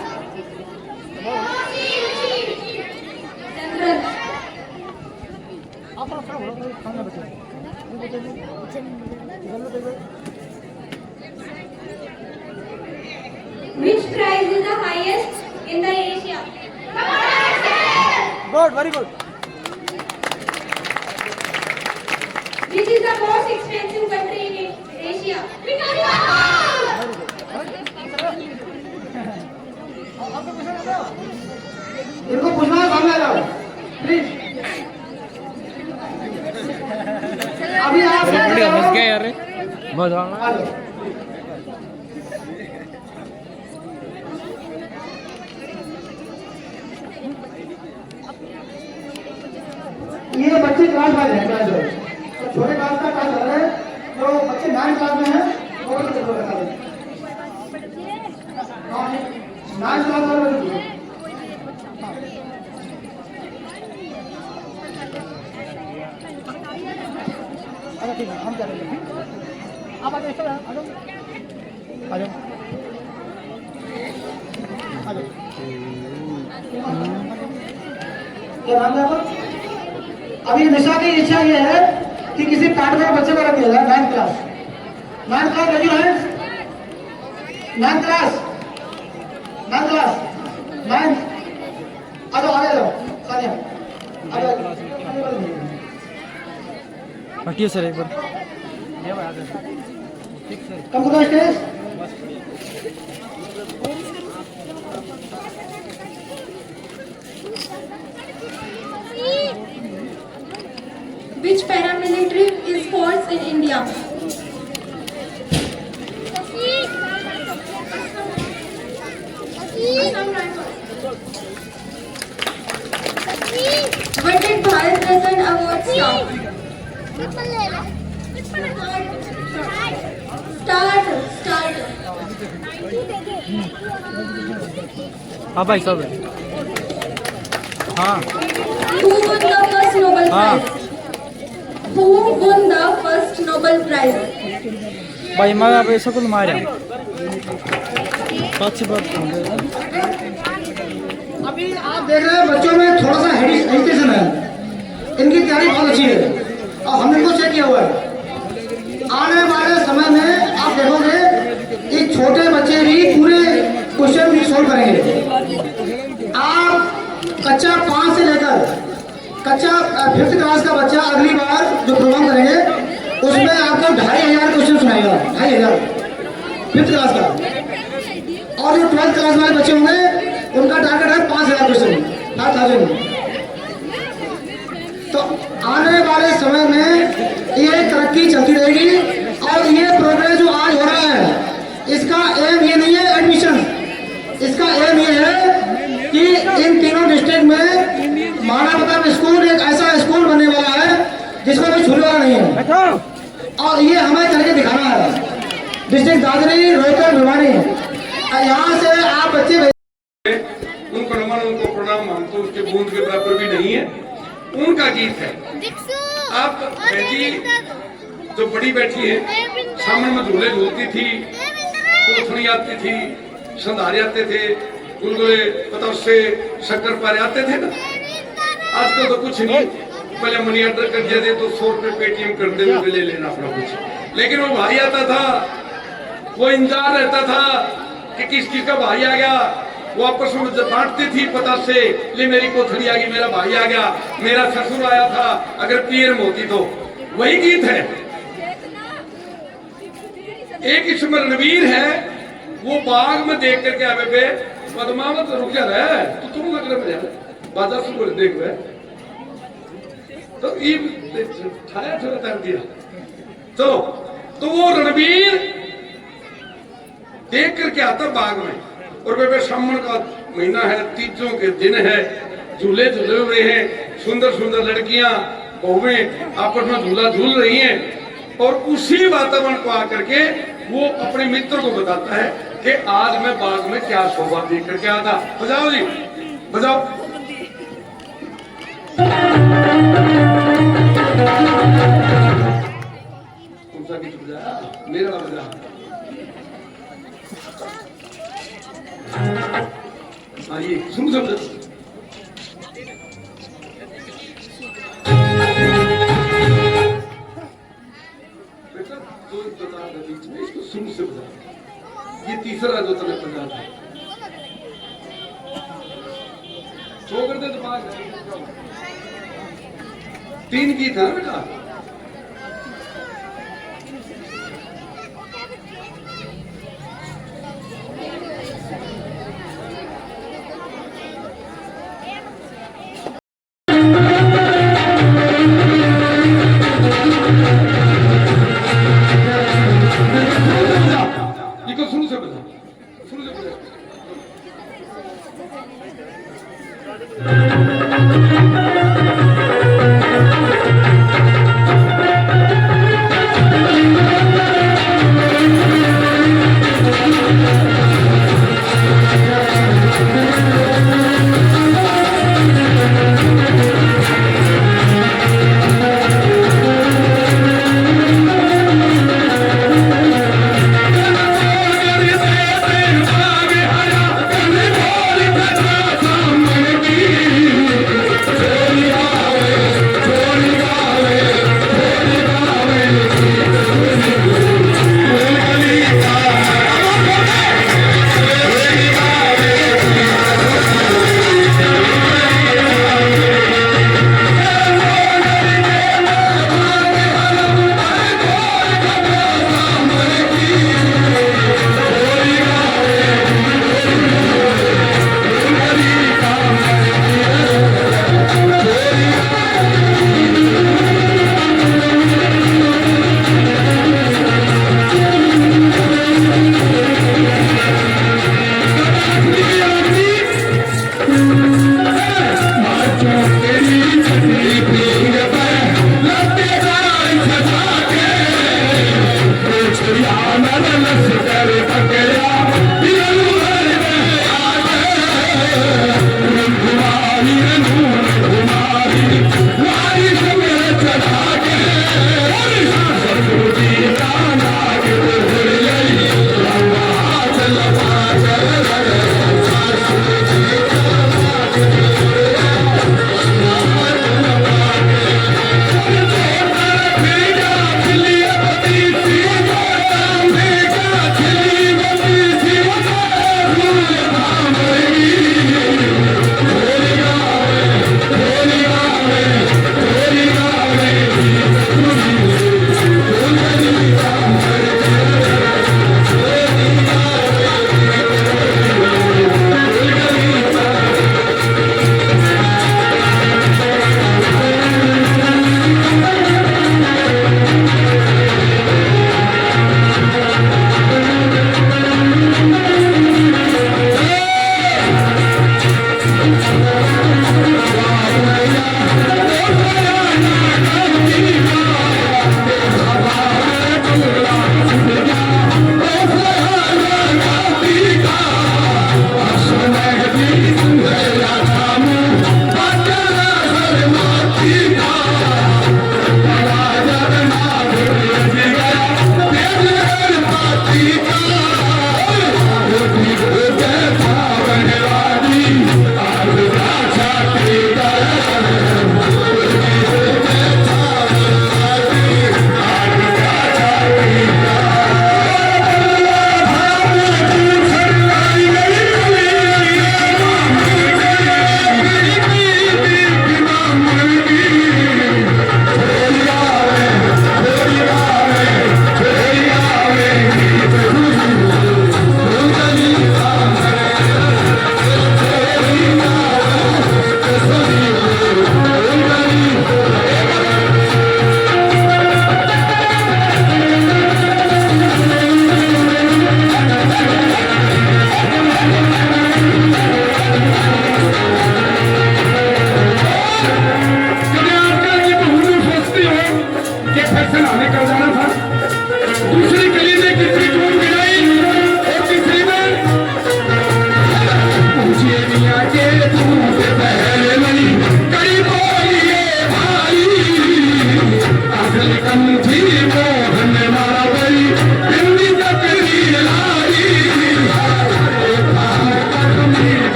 General. Which prize is the highest in the Asia? Good, very good. Which is the most expensive country in Asia? इनको पूछना है, सामने आ जाओ please. अभी आप बढ़िया बस गया यार, बस आ जाओ। ये बच्चे क्लास वाले हैं, क्लास वाले तो छोटे क्लास का क्लास चल रहा है, जो बच्चे 9 क्लास में हैं वो भी चल रहा है। हाँ, 9 क्लास वाले बच्चे। अच्छा ठीक है, हम क्या करेंगे, आप आ जाओ, आ जाओ, आ जाओ, आ जाओ। क्या नाम है आपका? अभी निशा की इच्छा ये है कि किसी पार्ट में बच्चे को रख दिया जाए। 9th क्लास, 9th क्लास लगी है, 9th class, 9th class, 9th, आ जाओ, आगे जाओ, सानिया आ जाओ। हटिए सर एक बार, come to the stage. Which paramilitary is force in India? What did Bharat Ratna award stop? Start. हाँ भाई सब है, हाँ Who won the first Nobel Prize? Who won the first Nobel Prize? भाई मैं अब ऐसा कुल मारे बात से बात। अभी आप देख रहे हैं बच्चों में थोड़ा सा हेजिटेशन है, इनकी तैयारी बहुत अच्छी है और हमने इनको चेक किया हुआ है। आने वाले समय में आप देखोगे कि छोटे बच्चे भी पूरे क्वेश्चन भी सोल्व करेंगे। आप कक्षा 5 से लेकर कक्षा 5th क्लास का बच्चा अगली बार जो प्रोग्राम करेंगे उसमें आपको 2500 क्वेश्चन सुनाएगा, 2500 5th क्लास का। और जो 12th क्लास वाले बच्चे होंगे उनका टारगेट है 5000 क्वेश्चन, 5000। तो आने वाले समय में ये तरक्की चलती रहेगी और ये प्रोग्रेस जो आज हो रहा है इसका एम ये नहीं है एडमिशन, इसका एम ये है कि इन तीनों डिस्ट्रिक्ट में महाराणा प्रताप स्कूल एक ऐसा स्कूल बनने वाला है जिसमें कोई छूने वाला नहीं है। और ये हमें करके दिखाना है। डिस्ट्रिक्ट दादरी, रोहतक, भिवानी, यहाँ से आप बच्चे उनको नमन, उनको प्रणाम, हम तो उसके बूंद के बराबर भी नहीं है, उनका गीत है। आप बेटी जो बड़ी बैठी है सामने में झूले झूलती थी, कोथड़ी आती थी, संधारे आते थे, गुलगुले पता उससे शक्कर पारे आते थे ना। आजकल तो कुछ नहीं, पहले मनी ऑर्डर कर दिया दे तो 100 रुपए पेटीएम कर दे, वो ले लेना अपना कुछ। लेकिन वो भाई आता था, वो इंतजार रहता था कि किस का भाई आ गया। वो आपस में जब बांटती थी पता से, ले मेरी कोथड़ी आ गई, मेरा भाई आ गया, मेरा ससुर आया था, अगर पीर में होती तो। वही गीत है। एक इसमें रणवीर है, वो बाग में देख करके आवे पे पद्मावत रुक जा रहा है तो तुम लग रहे मजा बाजार से बोले देख रहे तो ये छाया थोड़ा कर दिया चलो। तो वो रणवीर देख करके आता बाग में और वे सावन का महीना है, तीजों के दिन है, झूले झूले हुए हैं, सुंदर सुंदर लड़कियां बहुएं आपस में झूला झूल रही हैं और उसी वातावरण को आकर के वो अपने मित्र को बताता है कि आज मैं बाग में क्या शोभा देख करके आया था। बजाओ जी बजाओ। कौन सा गीत बजाया? मेरा बजा। आइए सुन समझ बीच में इसको सुन से बजा। ये तीसरा जो तने बजा था छोड़ दे तो बात 3 गीत है बेटा। शुरू से बता शुरू से बता।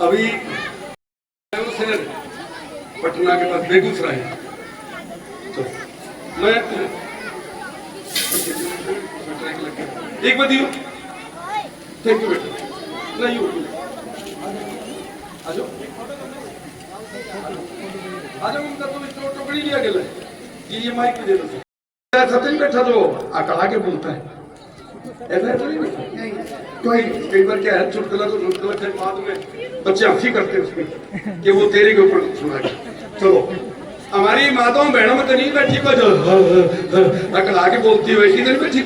अभी पटना के पास बेगूसराय, तो मैं एक बार दियो, थैंक यू बेटा, नहीं हो आ जाओ उनका तो इतना टुकड़ी लिया गया ये माइक दे दो सचिन बैठा जो अकड़ा के बोलता है ऐसा है तो नहीं कई बार क्या है चुटकुला तो चुटकुला फिर बाद में बच्चे हंसी करते हैं उसमें कि वो तेरे के ऊपर सुना के। चलो हमारी माताओं बहनों में तो नहीं बैठी कोई जो अकड़ा के बोलती है वैसी नहीं बैठी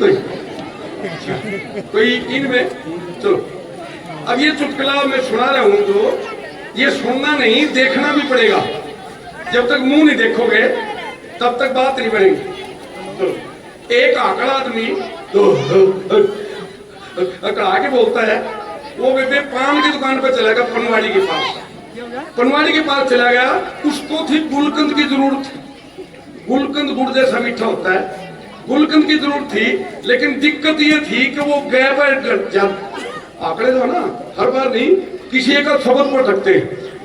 कोई इनमें। चलो अब ये चुटकुला मैं सुना रहा हूं तो ये सुनना नहीं देखना भी पड़ेगा, जब तक मुंह नहीं देखोगे तब तक बात नहीं बनेगी। तो एक आंकड़ा आदमी तो अकड़ा के बोलता है, वो बेबे पान की दुकान पर चला गया पनवाड़ी के पास, पनवाड़ी के पास चला गया, उसको थी गुलकंद की जरूरत, गुलकंद गुड़ जैसा मीठा होता है, गुलकंद की जरूरत थी, लेकिन दिक्कत ये थी कि वो गए पर आंकड़े जो ना हर बार नहीं किसी एक शब्द पर ठकते,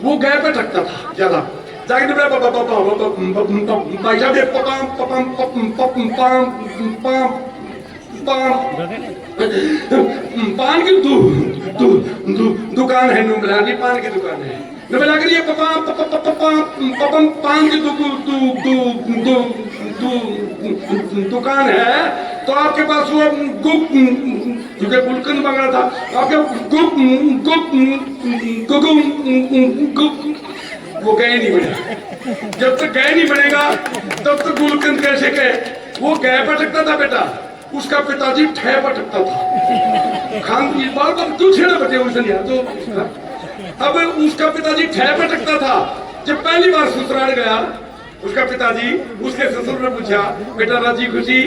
वो गए पे ठकता था ज्यादा जाके पान की दुकान है नुमरानी, पान की दुकान है नुमरा करिए पान की दुकान है, तो आपके पास वो गुप क्योंकि गुलकंद मांग रहा था आपके गुप वो गए नहीं बनेगा, जब तक गए नहीं बनेगा तब तक गुलकंद कैसे गए, वो गए पटकता था बेटा, उसका पिताजी ठह पटकता था, खान बार बार क्यों छेड़ा बचे उसे तो अब उसका पिताजी ठह पटकता था। जब पहली बार ससुराल गया उसका पिताजी, उसके ससुर ने पूछा बेटा राजी खुशी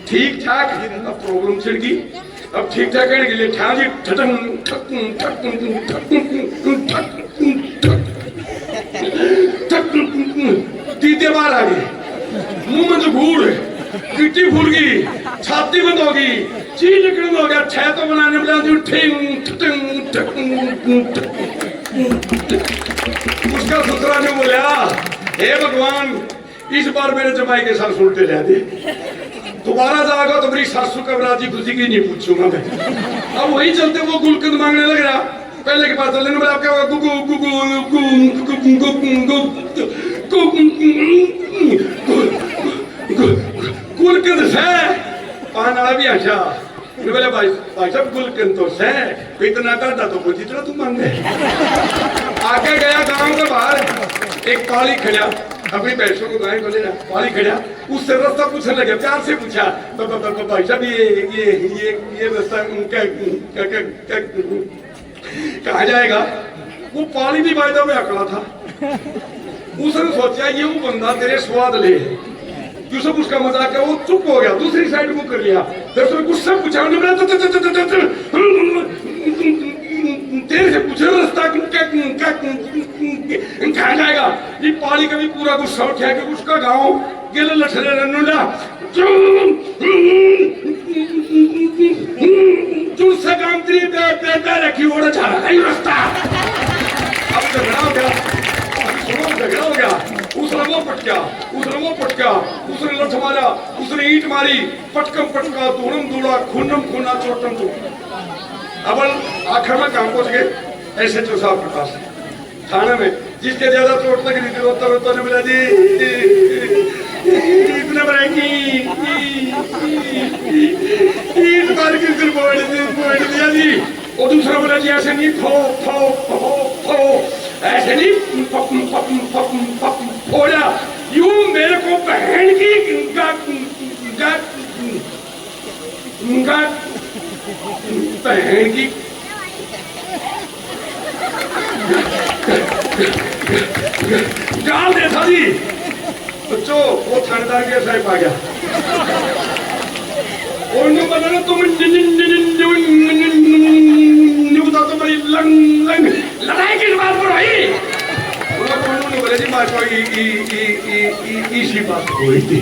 ठीक ठाक, अब प्रॉब्लम छिड़ गई, अब ठीक ठाक कहने के लिए ठा जी ठटन तीते बार आ गई, मुंह में जो भूड़ गिट्टी फूल गई, छाती बंद होगी, चीज निकल हो गया, छह तो बनाने में उसका ससुरा ने बोला हे भगवान इस बार मेरे जमाई के साथ उल्टे ले दे, दोबारा जाएगा तो मेरी सासू का राजी खुशी की नहीं पूछूंगा मैं। अब वही चलते वो गुलकंद मांगने लग रहा, पहले के पास चलने वाला क्या गुलकंद से पान वाला भी आशा बोले भाई साहब गुलकंद तो से इतना करता तो कुछ इतना तुम मांगे। आगे गया गांव के बाहर एक पाली खड़ा, अपनी पैसों को गाय बोले पाली खड़ा, उससे रास्ता पूछने लगे, प्यार से पूछा भाई साहब ये रास्ता कहाँ जाएगा। वो पाली भी वायदा में अकड़ा था, उसने सोचा ये वो बंदा तेरे स्वाद ले, यूसुफ उसका मजाक है, वो चुप हो गया, दूसरी साइड मुंह कर लिया, फिर उसने गुस्सा पूछा तेरे से पूछे रास्ता कहाँ जाएगा। ये पाली का भी पूरा गुस्सा उठा कि उसका गाँव गेले लठरे रनुला से काम तेरी पे रखी ओढ़ा जा रहा है रास्ता। अब झगड़ा हो गया, झगड़ा हो गया, उसने वो पटका, उसने वो पटका, उसने लठ मारा, उसने ईंट मारी, पटकम पटका, दूरम दूड़ा, खूनम खूना, चोटम चोट। अब आखिर में काम पहुंच गए एसएचओ साहब के पास थाने में, जिसके ज्यादा चोट लग रही थी रोता रोता ने बोला जी इतना बड़ेगी ईंट मार के फिर बोल दिया जी। और दूसरा बोला जी ऐसे नहीं थो ऐसे नहीं फोड़ा, यूं मेरे को बहन की बहन की गाल दे था जी। बच्चों वो थानेदार के साहब आ गया, उन्होंने बताया तुम तो बड़ी लड़ाई की बात पर आई। उन्होंने बोले जी बात इसी बात हुई थी,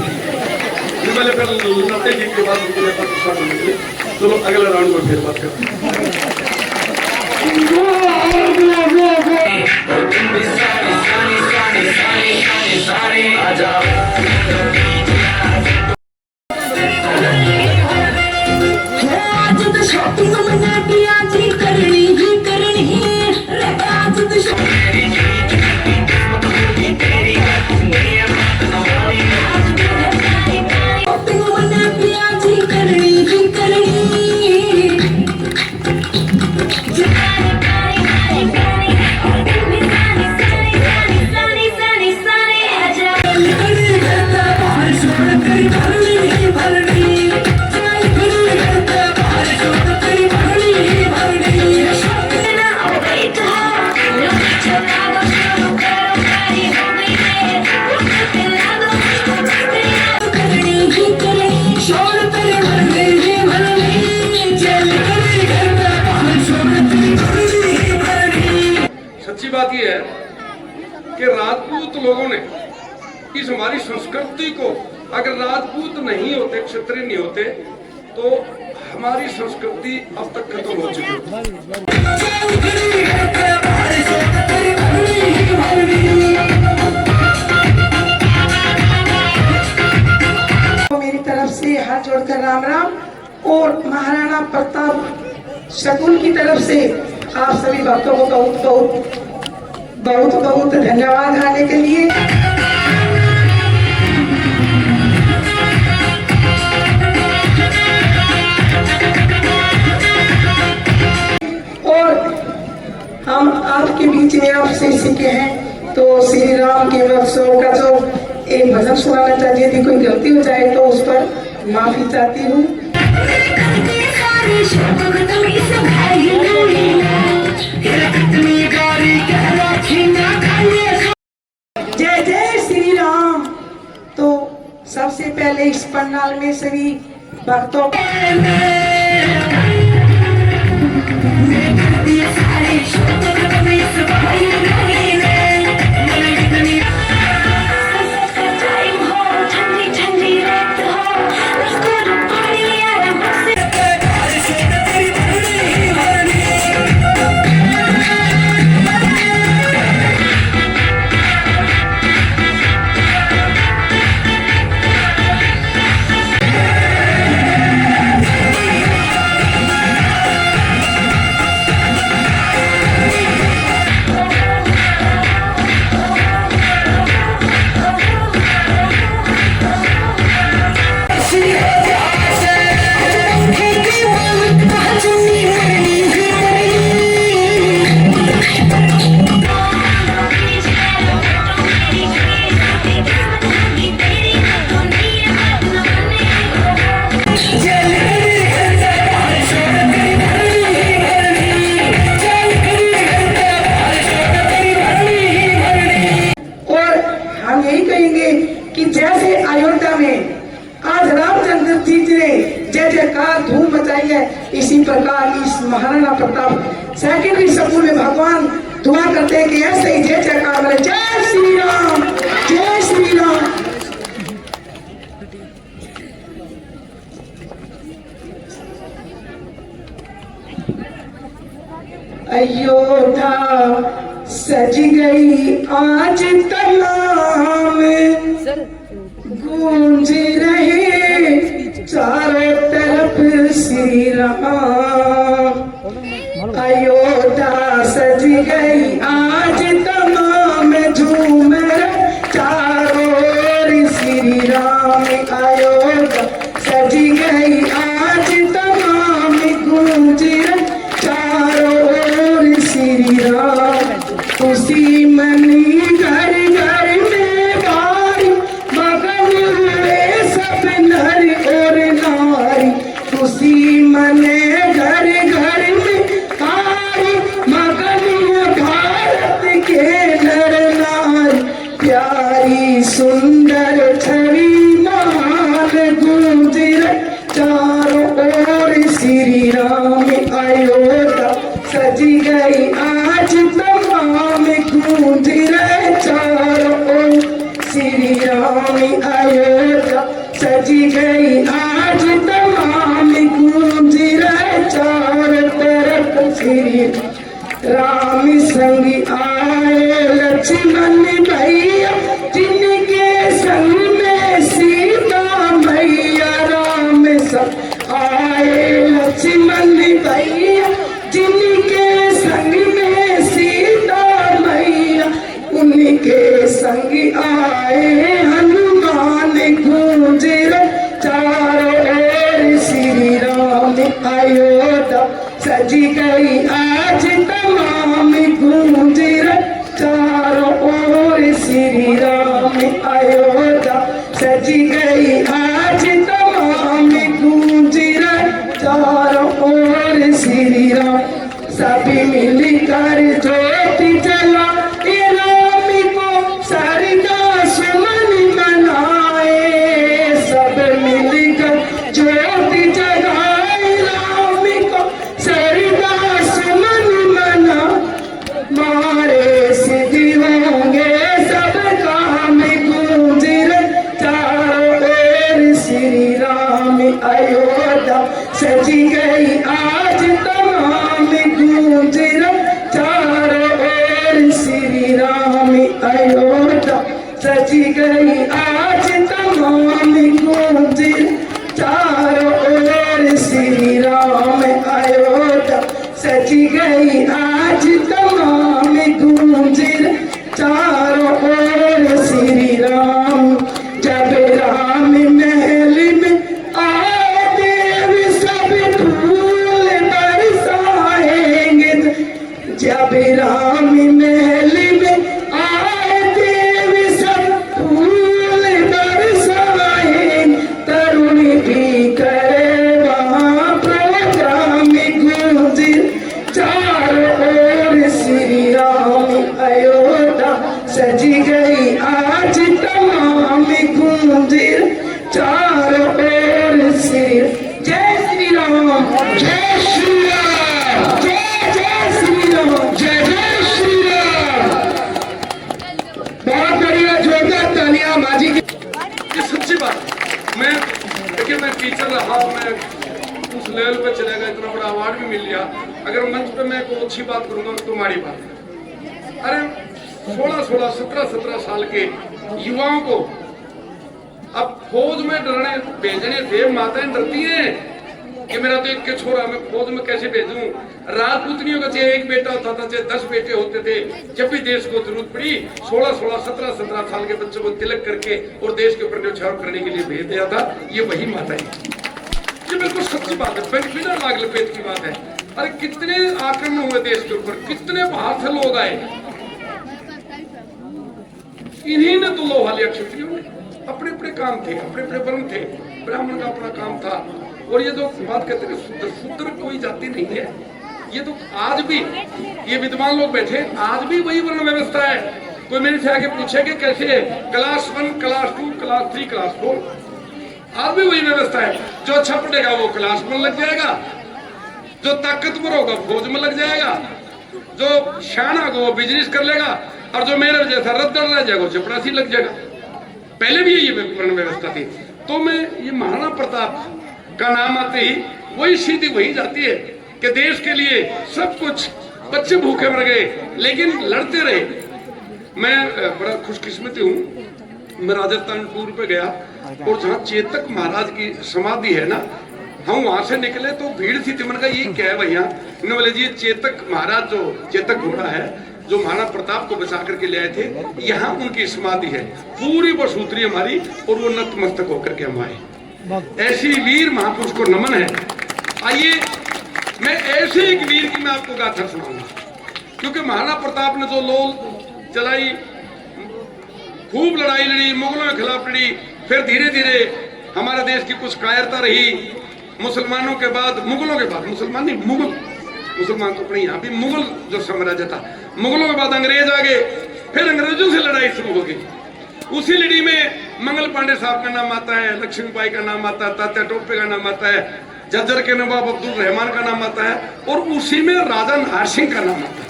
पहले लड़ाई जीत के बाद चलो अगला राउंड में फिर बात करते हैं। सच्ची बात यह है कि राजपूत लोगों ने इस हमारी संस्कृति को, अगर राजपूत नहीं होते, क्षत्रिय नहीं होते, तो हमारी संस्कृति अब तक खत्म हो चुकी है। मेरी तरफ से हाथ जोड़कर राम राम, और महाराणा प्रताप शकुन की तरफ से आप सभी भक्तों को बहुत बहुत बहुत बहुत धन्यवाद आने के लिए। और हम आपके बीच में आपसे सीखे हैं, तो श्री राम के महोत्सव का जो एक भजन सुनाना चाहिए थी, कोई गलती हो जाए तो उस पर माफी चाहती हूँ। जय जय श्री राम। तो सबसे पहले इस पंडाल में सभी भक्तों कि जैसे अयोध्या में आज रामचंद्र जी ने जय जयकार धूम मचाई है, इसी प्रकार इस महाराणा प्रताप सेकेंडरी स्कूल में भगवान दुआ करते हैं कि ऐसे ही जय जयकार बोले, जय श्री राम, जय श्री राम। अयोध्या सज गई आज तमाम, गूंज रहे चारों तरफ श्री राम। अयोध्या सज गई आज तमाम, झूम रहे चारों ओर श्री राम। अयोध्या सज गई आज तमाम, गूंज रहे चारों ओर श्री राम। खुशी मनी घर घर में बारी, मगन हुए सब नर और नारी। खुशी मने घर घर में बारी, मगन भारत के नर नारी। प्यारी सुंदर छवि महान, गूंज रहे चारों ओर श्री राम। अयोध्या सज गई आज तमाम, गूंज रहे चारों ओर श्री राम। अयोध्या सज गई आज तमाम, गूंज रहे चारों तरफ श्री राम। संगी आए हनुमान गूंजे चारों ओर श्री राम अयोध्या सजी गई आज तमाम गूंजे चारों ओर श्री राम अयोध्या सजी गई आज तमाम गूंजे चारों ओर श्री राम सभी मिलकर ज्योति जला राम को सरदा सुमन मनाए सब मिलकर ज्योति जगाए राम को सरदा सुमन मना मारे सिद्धि होंगे सब काम गूंजे चारों ओर श्री राम अयोध्या सजी गई आज तमाम गूंजे चारों ओर श्री राम अयोध्या सजी गई आज तमाम गूंजे चारों ओर श्री राम अयोध्या सजी गई आज तमाम गूंजे चारों ओर श्री राम जब राम महल में आए देव सब फूल बरसाएंगे जब राम महल में आए देव सब फूल बरसाएंगे तरुण भी करे वहाँ प्रोग्राम गूंजे चारों ओर श्री राम अयोध्या सजी गई आज तमाम गूंजे चारों ओर श्री जय श्री राम जय श्री राम जय जय श्री राम जय जय श्री राम। बहुत बढ़िया जोरदार तालियां माजी की। ये सच्ची बात है। मैं देखिए मैं टीचर रहा, मैं उस लेवल पे चला गया, इतना बड़ा अवार्ड भी मिल गया। अगर मंच पे मैं कोई अच्छी बात करूंगा तो तुम्हारी बात है। अरे 16-16, 17-17 साल के युवाओं को अब फौज में डरने भेजने से माताएं डरती हैं कि मेरा तो एक के छोरा, मैं फौज में कैसे भेजूं। राजपूतनियों का चाहे एक बेटा होता था, चाहे 10 बेटे होते थे। जब भी देश को जरूरत पड़ी 16-16, 17-17 साल के बच्चों को तिलक करके और देश के ऊपर न्यौछावर करने के लिए भेज दिया था। ये वही माताएं, ये बिल्कुल सच्ची बात है, बिना लाग लपेट की बात है। अरे कितने आक्रमण हुए देश के ऊपर, कितने बाहर से लोग आए, इन्हीं ने तो लोहा लिया। क्षत्रियों ने अपने अपने काम थे, अपने अपने वर्ण थे, ब्राह्मण का अपना काम था। और ये जो बात कहते हैं शूद्र कोई जाति नहीं है, ये तो आज भी ये विद्वान लोग बैठे, आज भी वही वर्ण व्यवस्था है। कोई मेरे से आके पूछे कि कैसे है, क्लास 1, क्लास 2, क्लास 3, क्लास 4, आज भी वही व्यवस्था है। जो अच्छा पढ़ेगा वो क्लास में लग जाएगा, जो ताकतवर होगा फौज में लग जाएगा, जो शाना होगा वो बिजनेस कर लेगा, और जो मेरे जैसा रद्दड़ रह जाएगा वो चपरासी लग जाएगा। पहले भी ये वर्ण व्यवस्था थी। तो मैं ये महाराणा प्रताप का नाम आते ही वही सीधी वही जाती है कि देश के लिए सब कुछ, बच्चे भूखे मर गए लेकिन लड़ते रहे। मैं बड़ा खुशकिस्मती हूँ, मैं राजस्थान टूर पे गया और जहाँ चेतक महाराज की समाधि है ना, हम वहां से निकले तो भीड़ थी। तिमन का ये क्या है भैया, उन्होंने बोले जी चेतक महाराज जो चेतक घोड़ा है जो महाराणा प्रताप को बचा करके ले आए थे, यहाँ उनकी समाधि है। पूरी बसूत्री हमारी और वो नतमस्तक होकर के हम आए। ऐसी वीर महापुरुष को नमन है। आइए मैं ऐसे एक वीर की मैं आपको गाथा सुनाऊंगा, क्योंकि महाराणा प्रताप ने जो लोल चलाई, खूब लड़ाई लड़ी, मुगलों के खिलाफ लड़ी, फिर धीरे धीरे हमारे देश की कुछ कायरता रही। मुसलमानों के बाद, मुगलों के बाद, मुसलमान नहीं मुगल, मुसलमान तो अपने यहाँ भी मुगल जो साम्राज्य था, मुगलों के बाद अंग्रेज आ गए, फिर अंग्रेजों से लड़ाई शुरू हो गई। उसी लड़ी में मंगल पांडे साहब का नाम आता है, लक्ष्मीबाई का नाम आता है, तात्या टोपे का नाम आता है, जज्जर के नवाब अब्दुल रहमान का नाम आता है, और उसी में राजा नाहर सिंह का नाम आता है।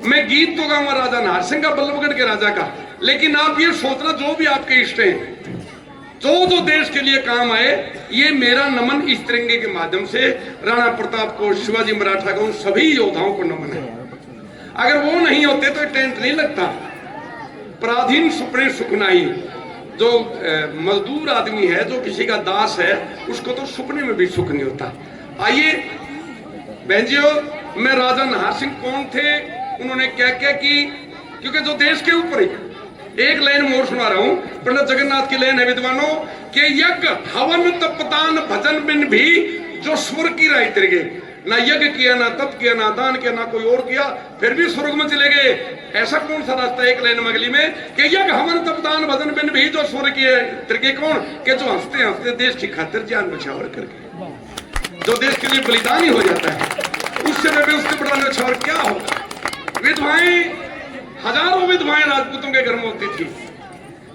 मैं गीत तो गाऊंगा राजा नाहर सिंह का, बल्लभगढ़ के राजा का, लेकिन आप ये सोचना जो भी आपके इष्ट हैं, जो देश के लिए काम आए, ये मेरा नमन इस तिरंगे के माध्यम से राणा प्रताप को, शिवाजी मराठा को, उन सभी योद्धाओं को नमन है। अगर वो नहीं होते तो टेंट नहीं लगता। पराधीन सुपने सुख नहीं, जो मजदूर आदमी है, जो किसी का दास है, उसको तो सुपने में भी सुख नहीं होता। आइए बहन जियो, मैं राजा नाहर सिंह कौन थे, उन्होंने क्या क्या की, क्योंकि जो देश के ऊपर एक लाइन और सुना रहा हूं, पंडित जगन्नाथ की लाइन है विद्वानों के यज्ञ हवन तपदान भजन बिन भी जो स्वर्ग की राह तिर गए, ना यज्ञ किया, ना तप किया, ना दान किया, ना कोई और किया, फिर भी स्वर्ग में चले गए। ऐसा कौन सा रास्ता है एक लाइन में अगली में कि यज्ञ हवन तपदान भजन बिन भी जो स्वर्ग की तिर गए, कौन के जो हंसते हंसते देश की खातिर जान बछावर करके, जो देश के लिए बलिदान ही हो जाता है, उससे भी उसके बड़ा न्यौछावर क्या होगा। विधवाएं, हजारों विधवाएं राजपूतों के घर में होती थी।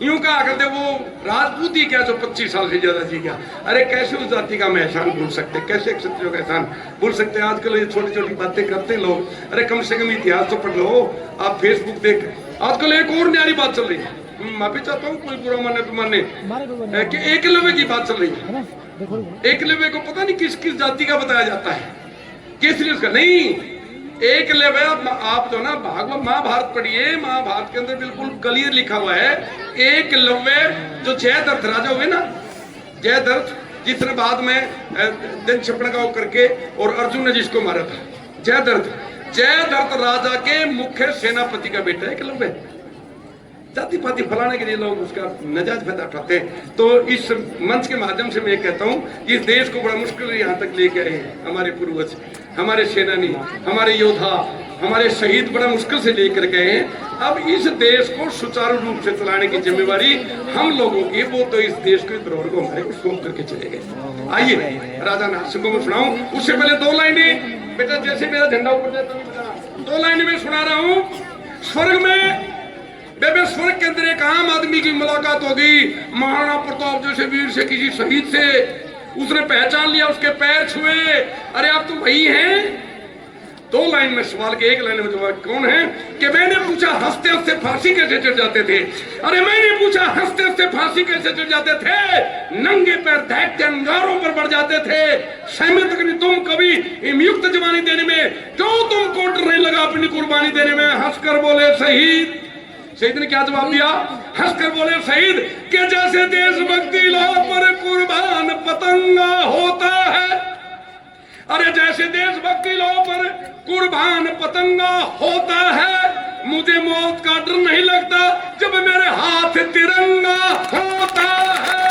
यूं कहा करते वो राजपूत ही क्या जो 25 साल से ज्यादा जी गया। अरे कैसे उस जाति का हम एहसान भूल सकते, कैसे क्षत्रियों का एहसान भूल सकते। आजकल ये छोटी छोटी बातें करते लोग, अरे कम से कम इतिहास तो पढ़ लो। आप फेसबुक देख, आजकल एक और न्यारी बात चल रही है, माफी चाहता हूँ कोई बुरा माने तो माने, कि एकलव्य की बात चल रही है। एकलव्य को पता नहीं किस किस जाति का बताया जाता है, किस लिए उसका नहीं। एकलव्य आप जो ना भागवत महाभारत पढ़िए, महाभारत के अंदर बिल्कुल क्लियर लिखा हुआ है। एकलव्य जो जयद्रथ राजा हुए ना, जयद्रथ जिसने बाद में दिन छपड़ का करके और अर्जुन ने जिसको मारा था, जयद्रथ राजा के मुख्य सेनापति का बेटा एकलव्य। जाति पाति फलाने के लिए लोग उसका नजायज फायदा उठाते हैं। तो इस मंच के माध्यम से मैं कहता हूँ, इस देश को बड़ा मुश्किल यहाँ तक लेके आए हैं हमारे पूर्वज, हमारे सेनानी, हमारे योद्धा, हमारे शहीद बड़ा मुश्किल से लेकर गए हैं। अब इस देश को सुचारू रूप से चलाने की जिम्मेवारी हम लोगों की, वो तो इस देश के धरोहर को हमारे को सौंप करके चले गए। आइए राजा नरसिंह को मैं सुनाऊं, उससे पहले 2 लाइनें बेटा, जैसे मेरा झंडा ऊपर जाता है 2 लाइनें मैं सुना रहा हूँ। स्वर्ग में बेबे, स्वर्ग के अंदर एक आम आदमी की मुलाकात होगी, महाराणा प्रताप जैसे वीर से, किसी शहीद से, उसने पहचान लिया, उसके पैर छुए, अरे आप तो वही हैं। 2 लाइन में सवाल के 1 लाइन में जवाब कौन है कि मैंने पूछा हंसते हंसते फांसी कैसे चढ़ जाते थे। अरे मैंने पूछा हंसते हंसते फांसी कैसे चढ़ जाते थे, नंगे पैर दैत्य अंगारों पर बढ़ जाते थे। सहमत कभी तुम कभी युक्त जवानी देने में, जो तुमको डर नहीं लगा अपनी कुर्बानी देने में। हंसकर बोले शहीद, शहीद ने क्या जवाब दिया, हंसकर बोले शहीद कि जैसे देशभक्ति लौ पर कुर्बान पतंगा होता है। अरे जैसे देशभक्ति लौ पर कुर्बान पतंगा होता है, मुझे मौत का डर नहीं लगता जब मेरे हाथ तिरंगा होता है।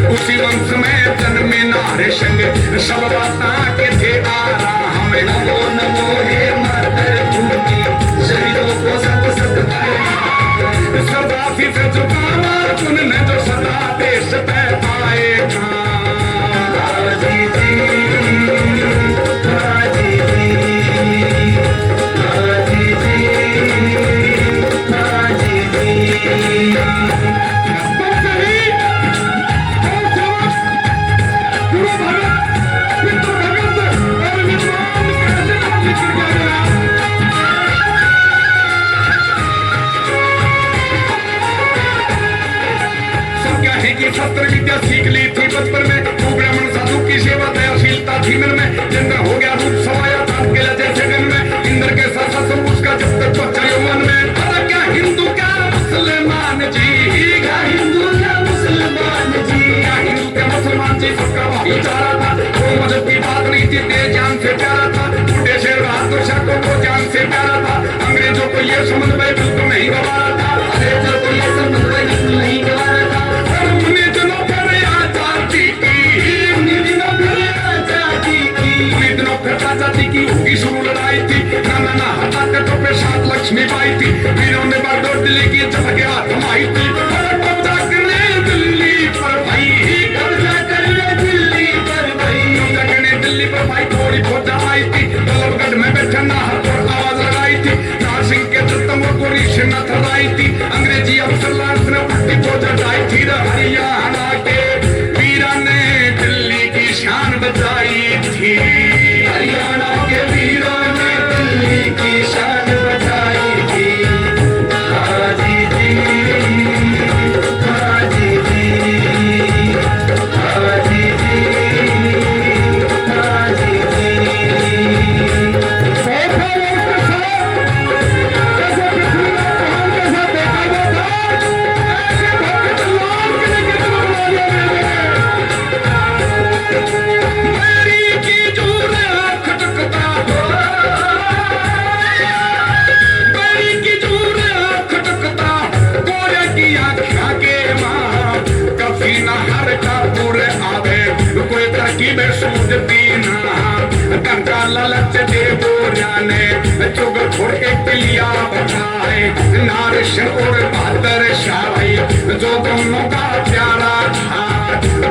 उसी वंश में जन्मे नारे संग सब बाता के थे आरा हमें। नमो नमो हे मातृभूमि, शहीदों को सत सत सदा फिर झुकावा चुनने जो सदा देश पे पाएगा। हाजी जी, हाजी जी, हाजी जी, हाजी जी। शस्त्र विद्या सीख ली थी बचपन में, तू ब्राह्मण साधु की सेवा दयाशीलता थी मन में। चंद्र हो गया रूप समाया चांद के लजे जगन में, इंद्र के साथ सब उसका जब तक बचायो मन में। अरे क्या हिंदू क्या मुसलमान जी, क्या हिंदू क्या मुसलमान जी, क्या हिंदू क्या मुसलमान जी, सबका भाईचारा था। वो मजहब की बात नहीं थी, जान से प्यारा था। बूढ़े शेर बहादुर शाह को जान से प्यारा था। अंग्रेजों कोई ये समझ भाई बिल्कुल नहीं गवारा था, अरे चल कोई ये समझ भाई बिल्कुल नहीं गवारा था। उन्हीं दिनों पर आजादी की, उन्हीं दिनों पर आजादी की, उन्हीं दिनों पर आजादी की होगी शुरू लड़ाई थी। ना हटाते तो पे साथ लक्ष्मी बाई थी, वीरों ने बागडोर दिल्ली की जब के हाथ थमाई थी। कब्जा करने दिल्ली पर भाई, कब्जा करने दिल्ली पर भाई, कब्जा करने दिल्ली पर भाई थोड़ी फौजा आई थी। बल्लभगढ़ में बैठा नाहर पर आवाज लगाई थी, नाहर सिंह के दत्तम को रीछ न थराई थी। अंग्रेजी अफसर लांस ने पट्टी फौजा लाई थी। हरियाणा के वीरा ने दिल्ली की शान बचाई थी, हरियाणा के वीरों ने दिल्ली की शान बचाई थी। हाजी जी, हाजी जी, हाजी जी, हाजी लालच दे बोरियाने चुगल छोड़ के लिया बताए। नारिश और बहादुर शाही जो दोनों का प्यारा था,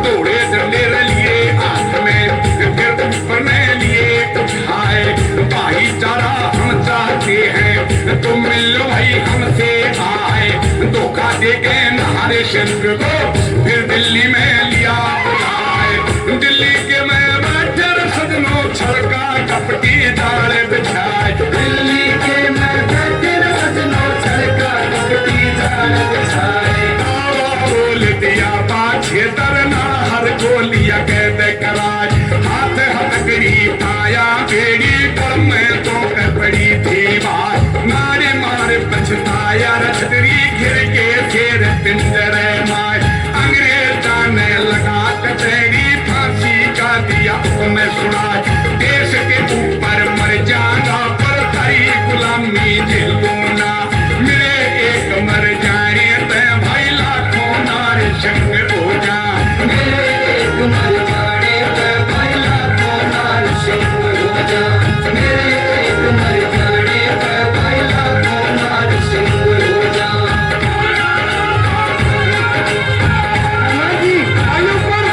दौड़े डंडे लिए हाथ में फिर पढ़ने लिए उठाए। भाईचारा हम चाहते हैं तो मिलो भाई हमसे आए, धोखा दे के नारिश को फिर दिल्ली में लिया बुलाए। दिल्ली के में बैठे सजनों छड़का कपटी दाल बिछाए, दिल्ली के में बैठे सजनों छड़का कपटी दाल बिछाए। बोल दिया पाछे तरना हर गोलिया कैद कराए, हाथ हथकड़ी पाया बेड़ी पर मैं तो पड़ी थी बात। मारे मारे पछताया रछदरी घिर के घेर पिंजरे माए। अंग्रेजा ने लगा कचहरी फांसी का दिया मैं सुना, देश के ऊपर मर जाना पर भाई गुलामी झेलूंगा। मेरे एक मर जाने ते भाई लाखों नारे शंग हो जा, मेरे एक मर जाने ते भाई लाखों नारे शंग हो जा, मेरे एक मर जाने ते भाई लाखों नारे शंग हो जा। आयु पर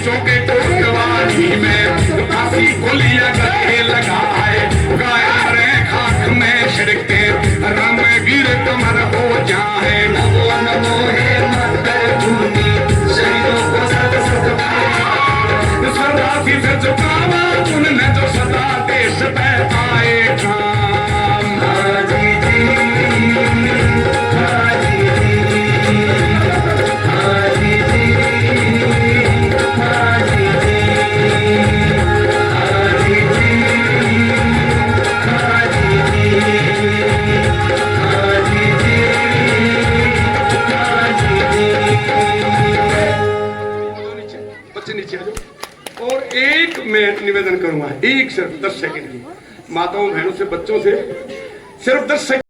चौके को गवाही में फांसी गोलियां गले लगाए। गाया रे खाक में छिड़के रंग गिर कमर हो जाए। नमो नमो हे मातृभूमि, शहीदों को सद सदा सी से झुकावा उनने जो सदा देश पे आए काम। हाजी जी, हाजी जी, हाजी जी, हाजी जी, हाजी जी, हाजी जी, हाजी जी। बच्चे नीचे आ जाओ। और एक मैं निवेदन करूंगा, एक सिर्फ 10 सेकंड की, माताओं बहनों से बच्चों से सिर्फ 10 सेकंड।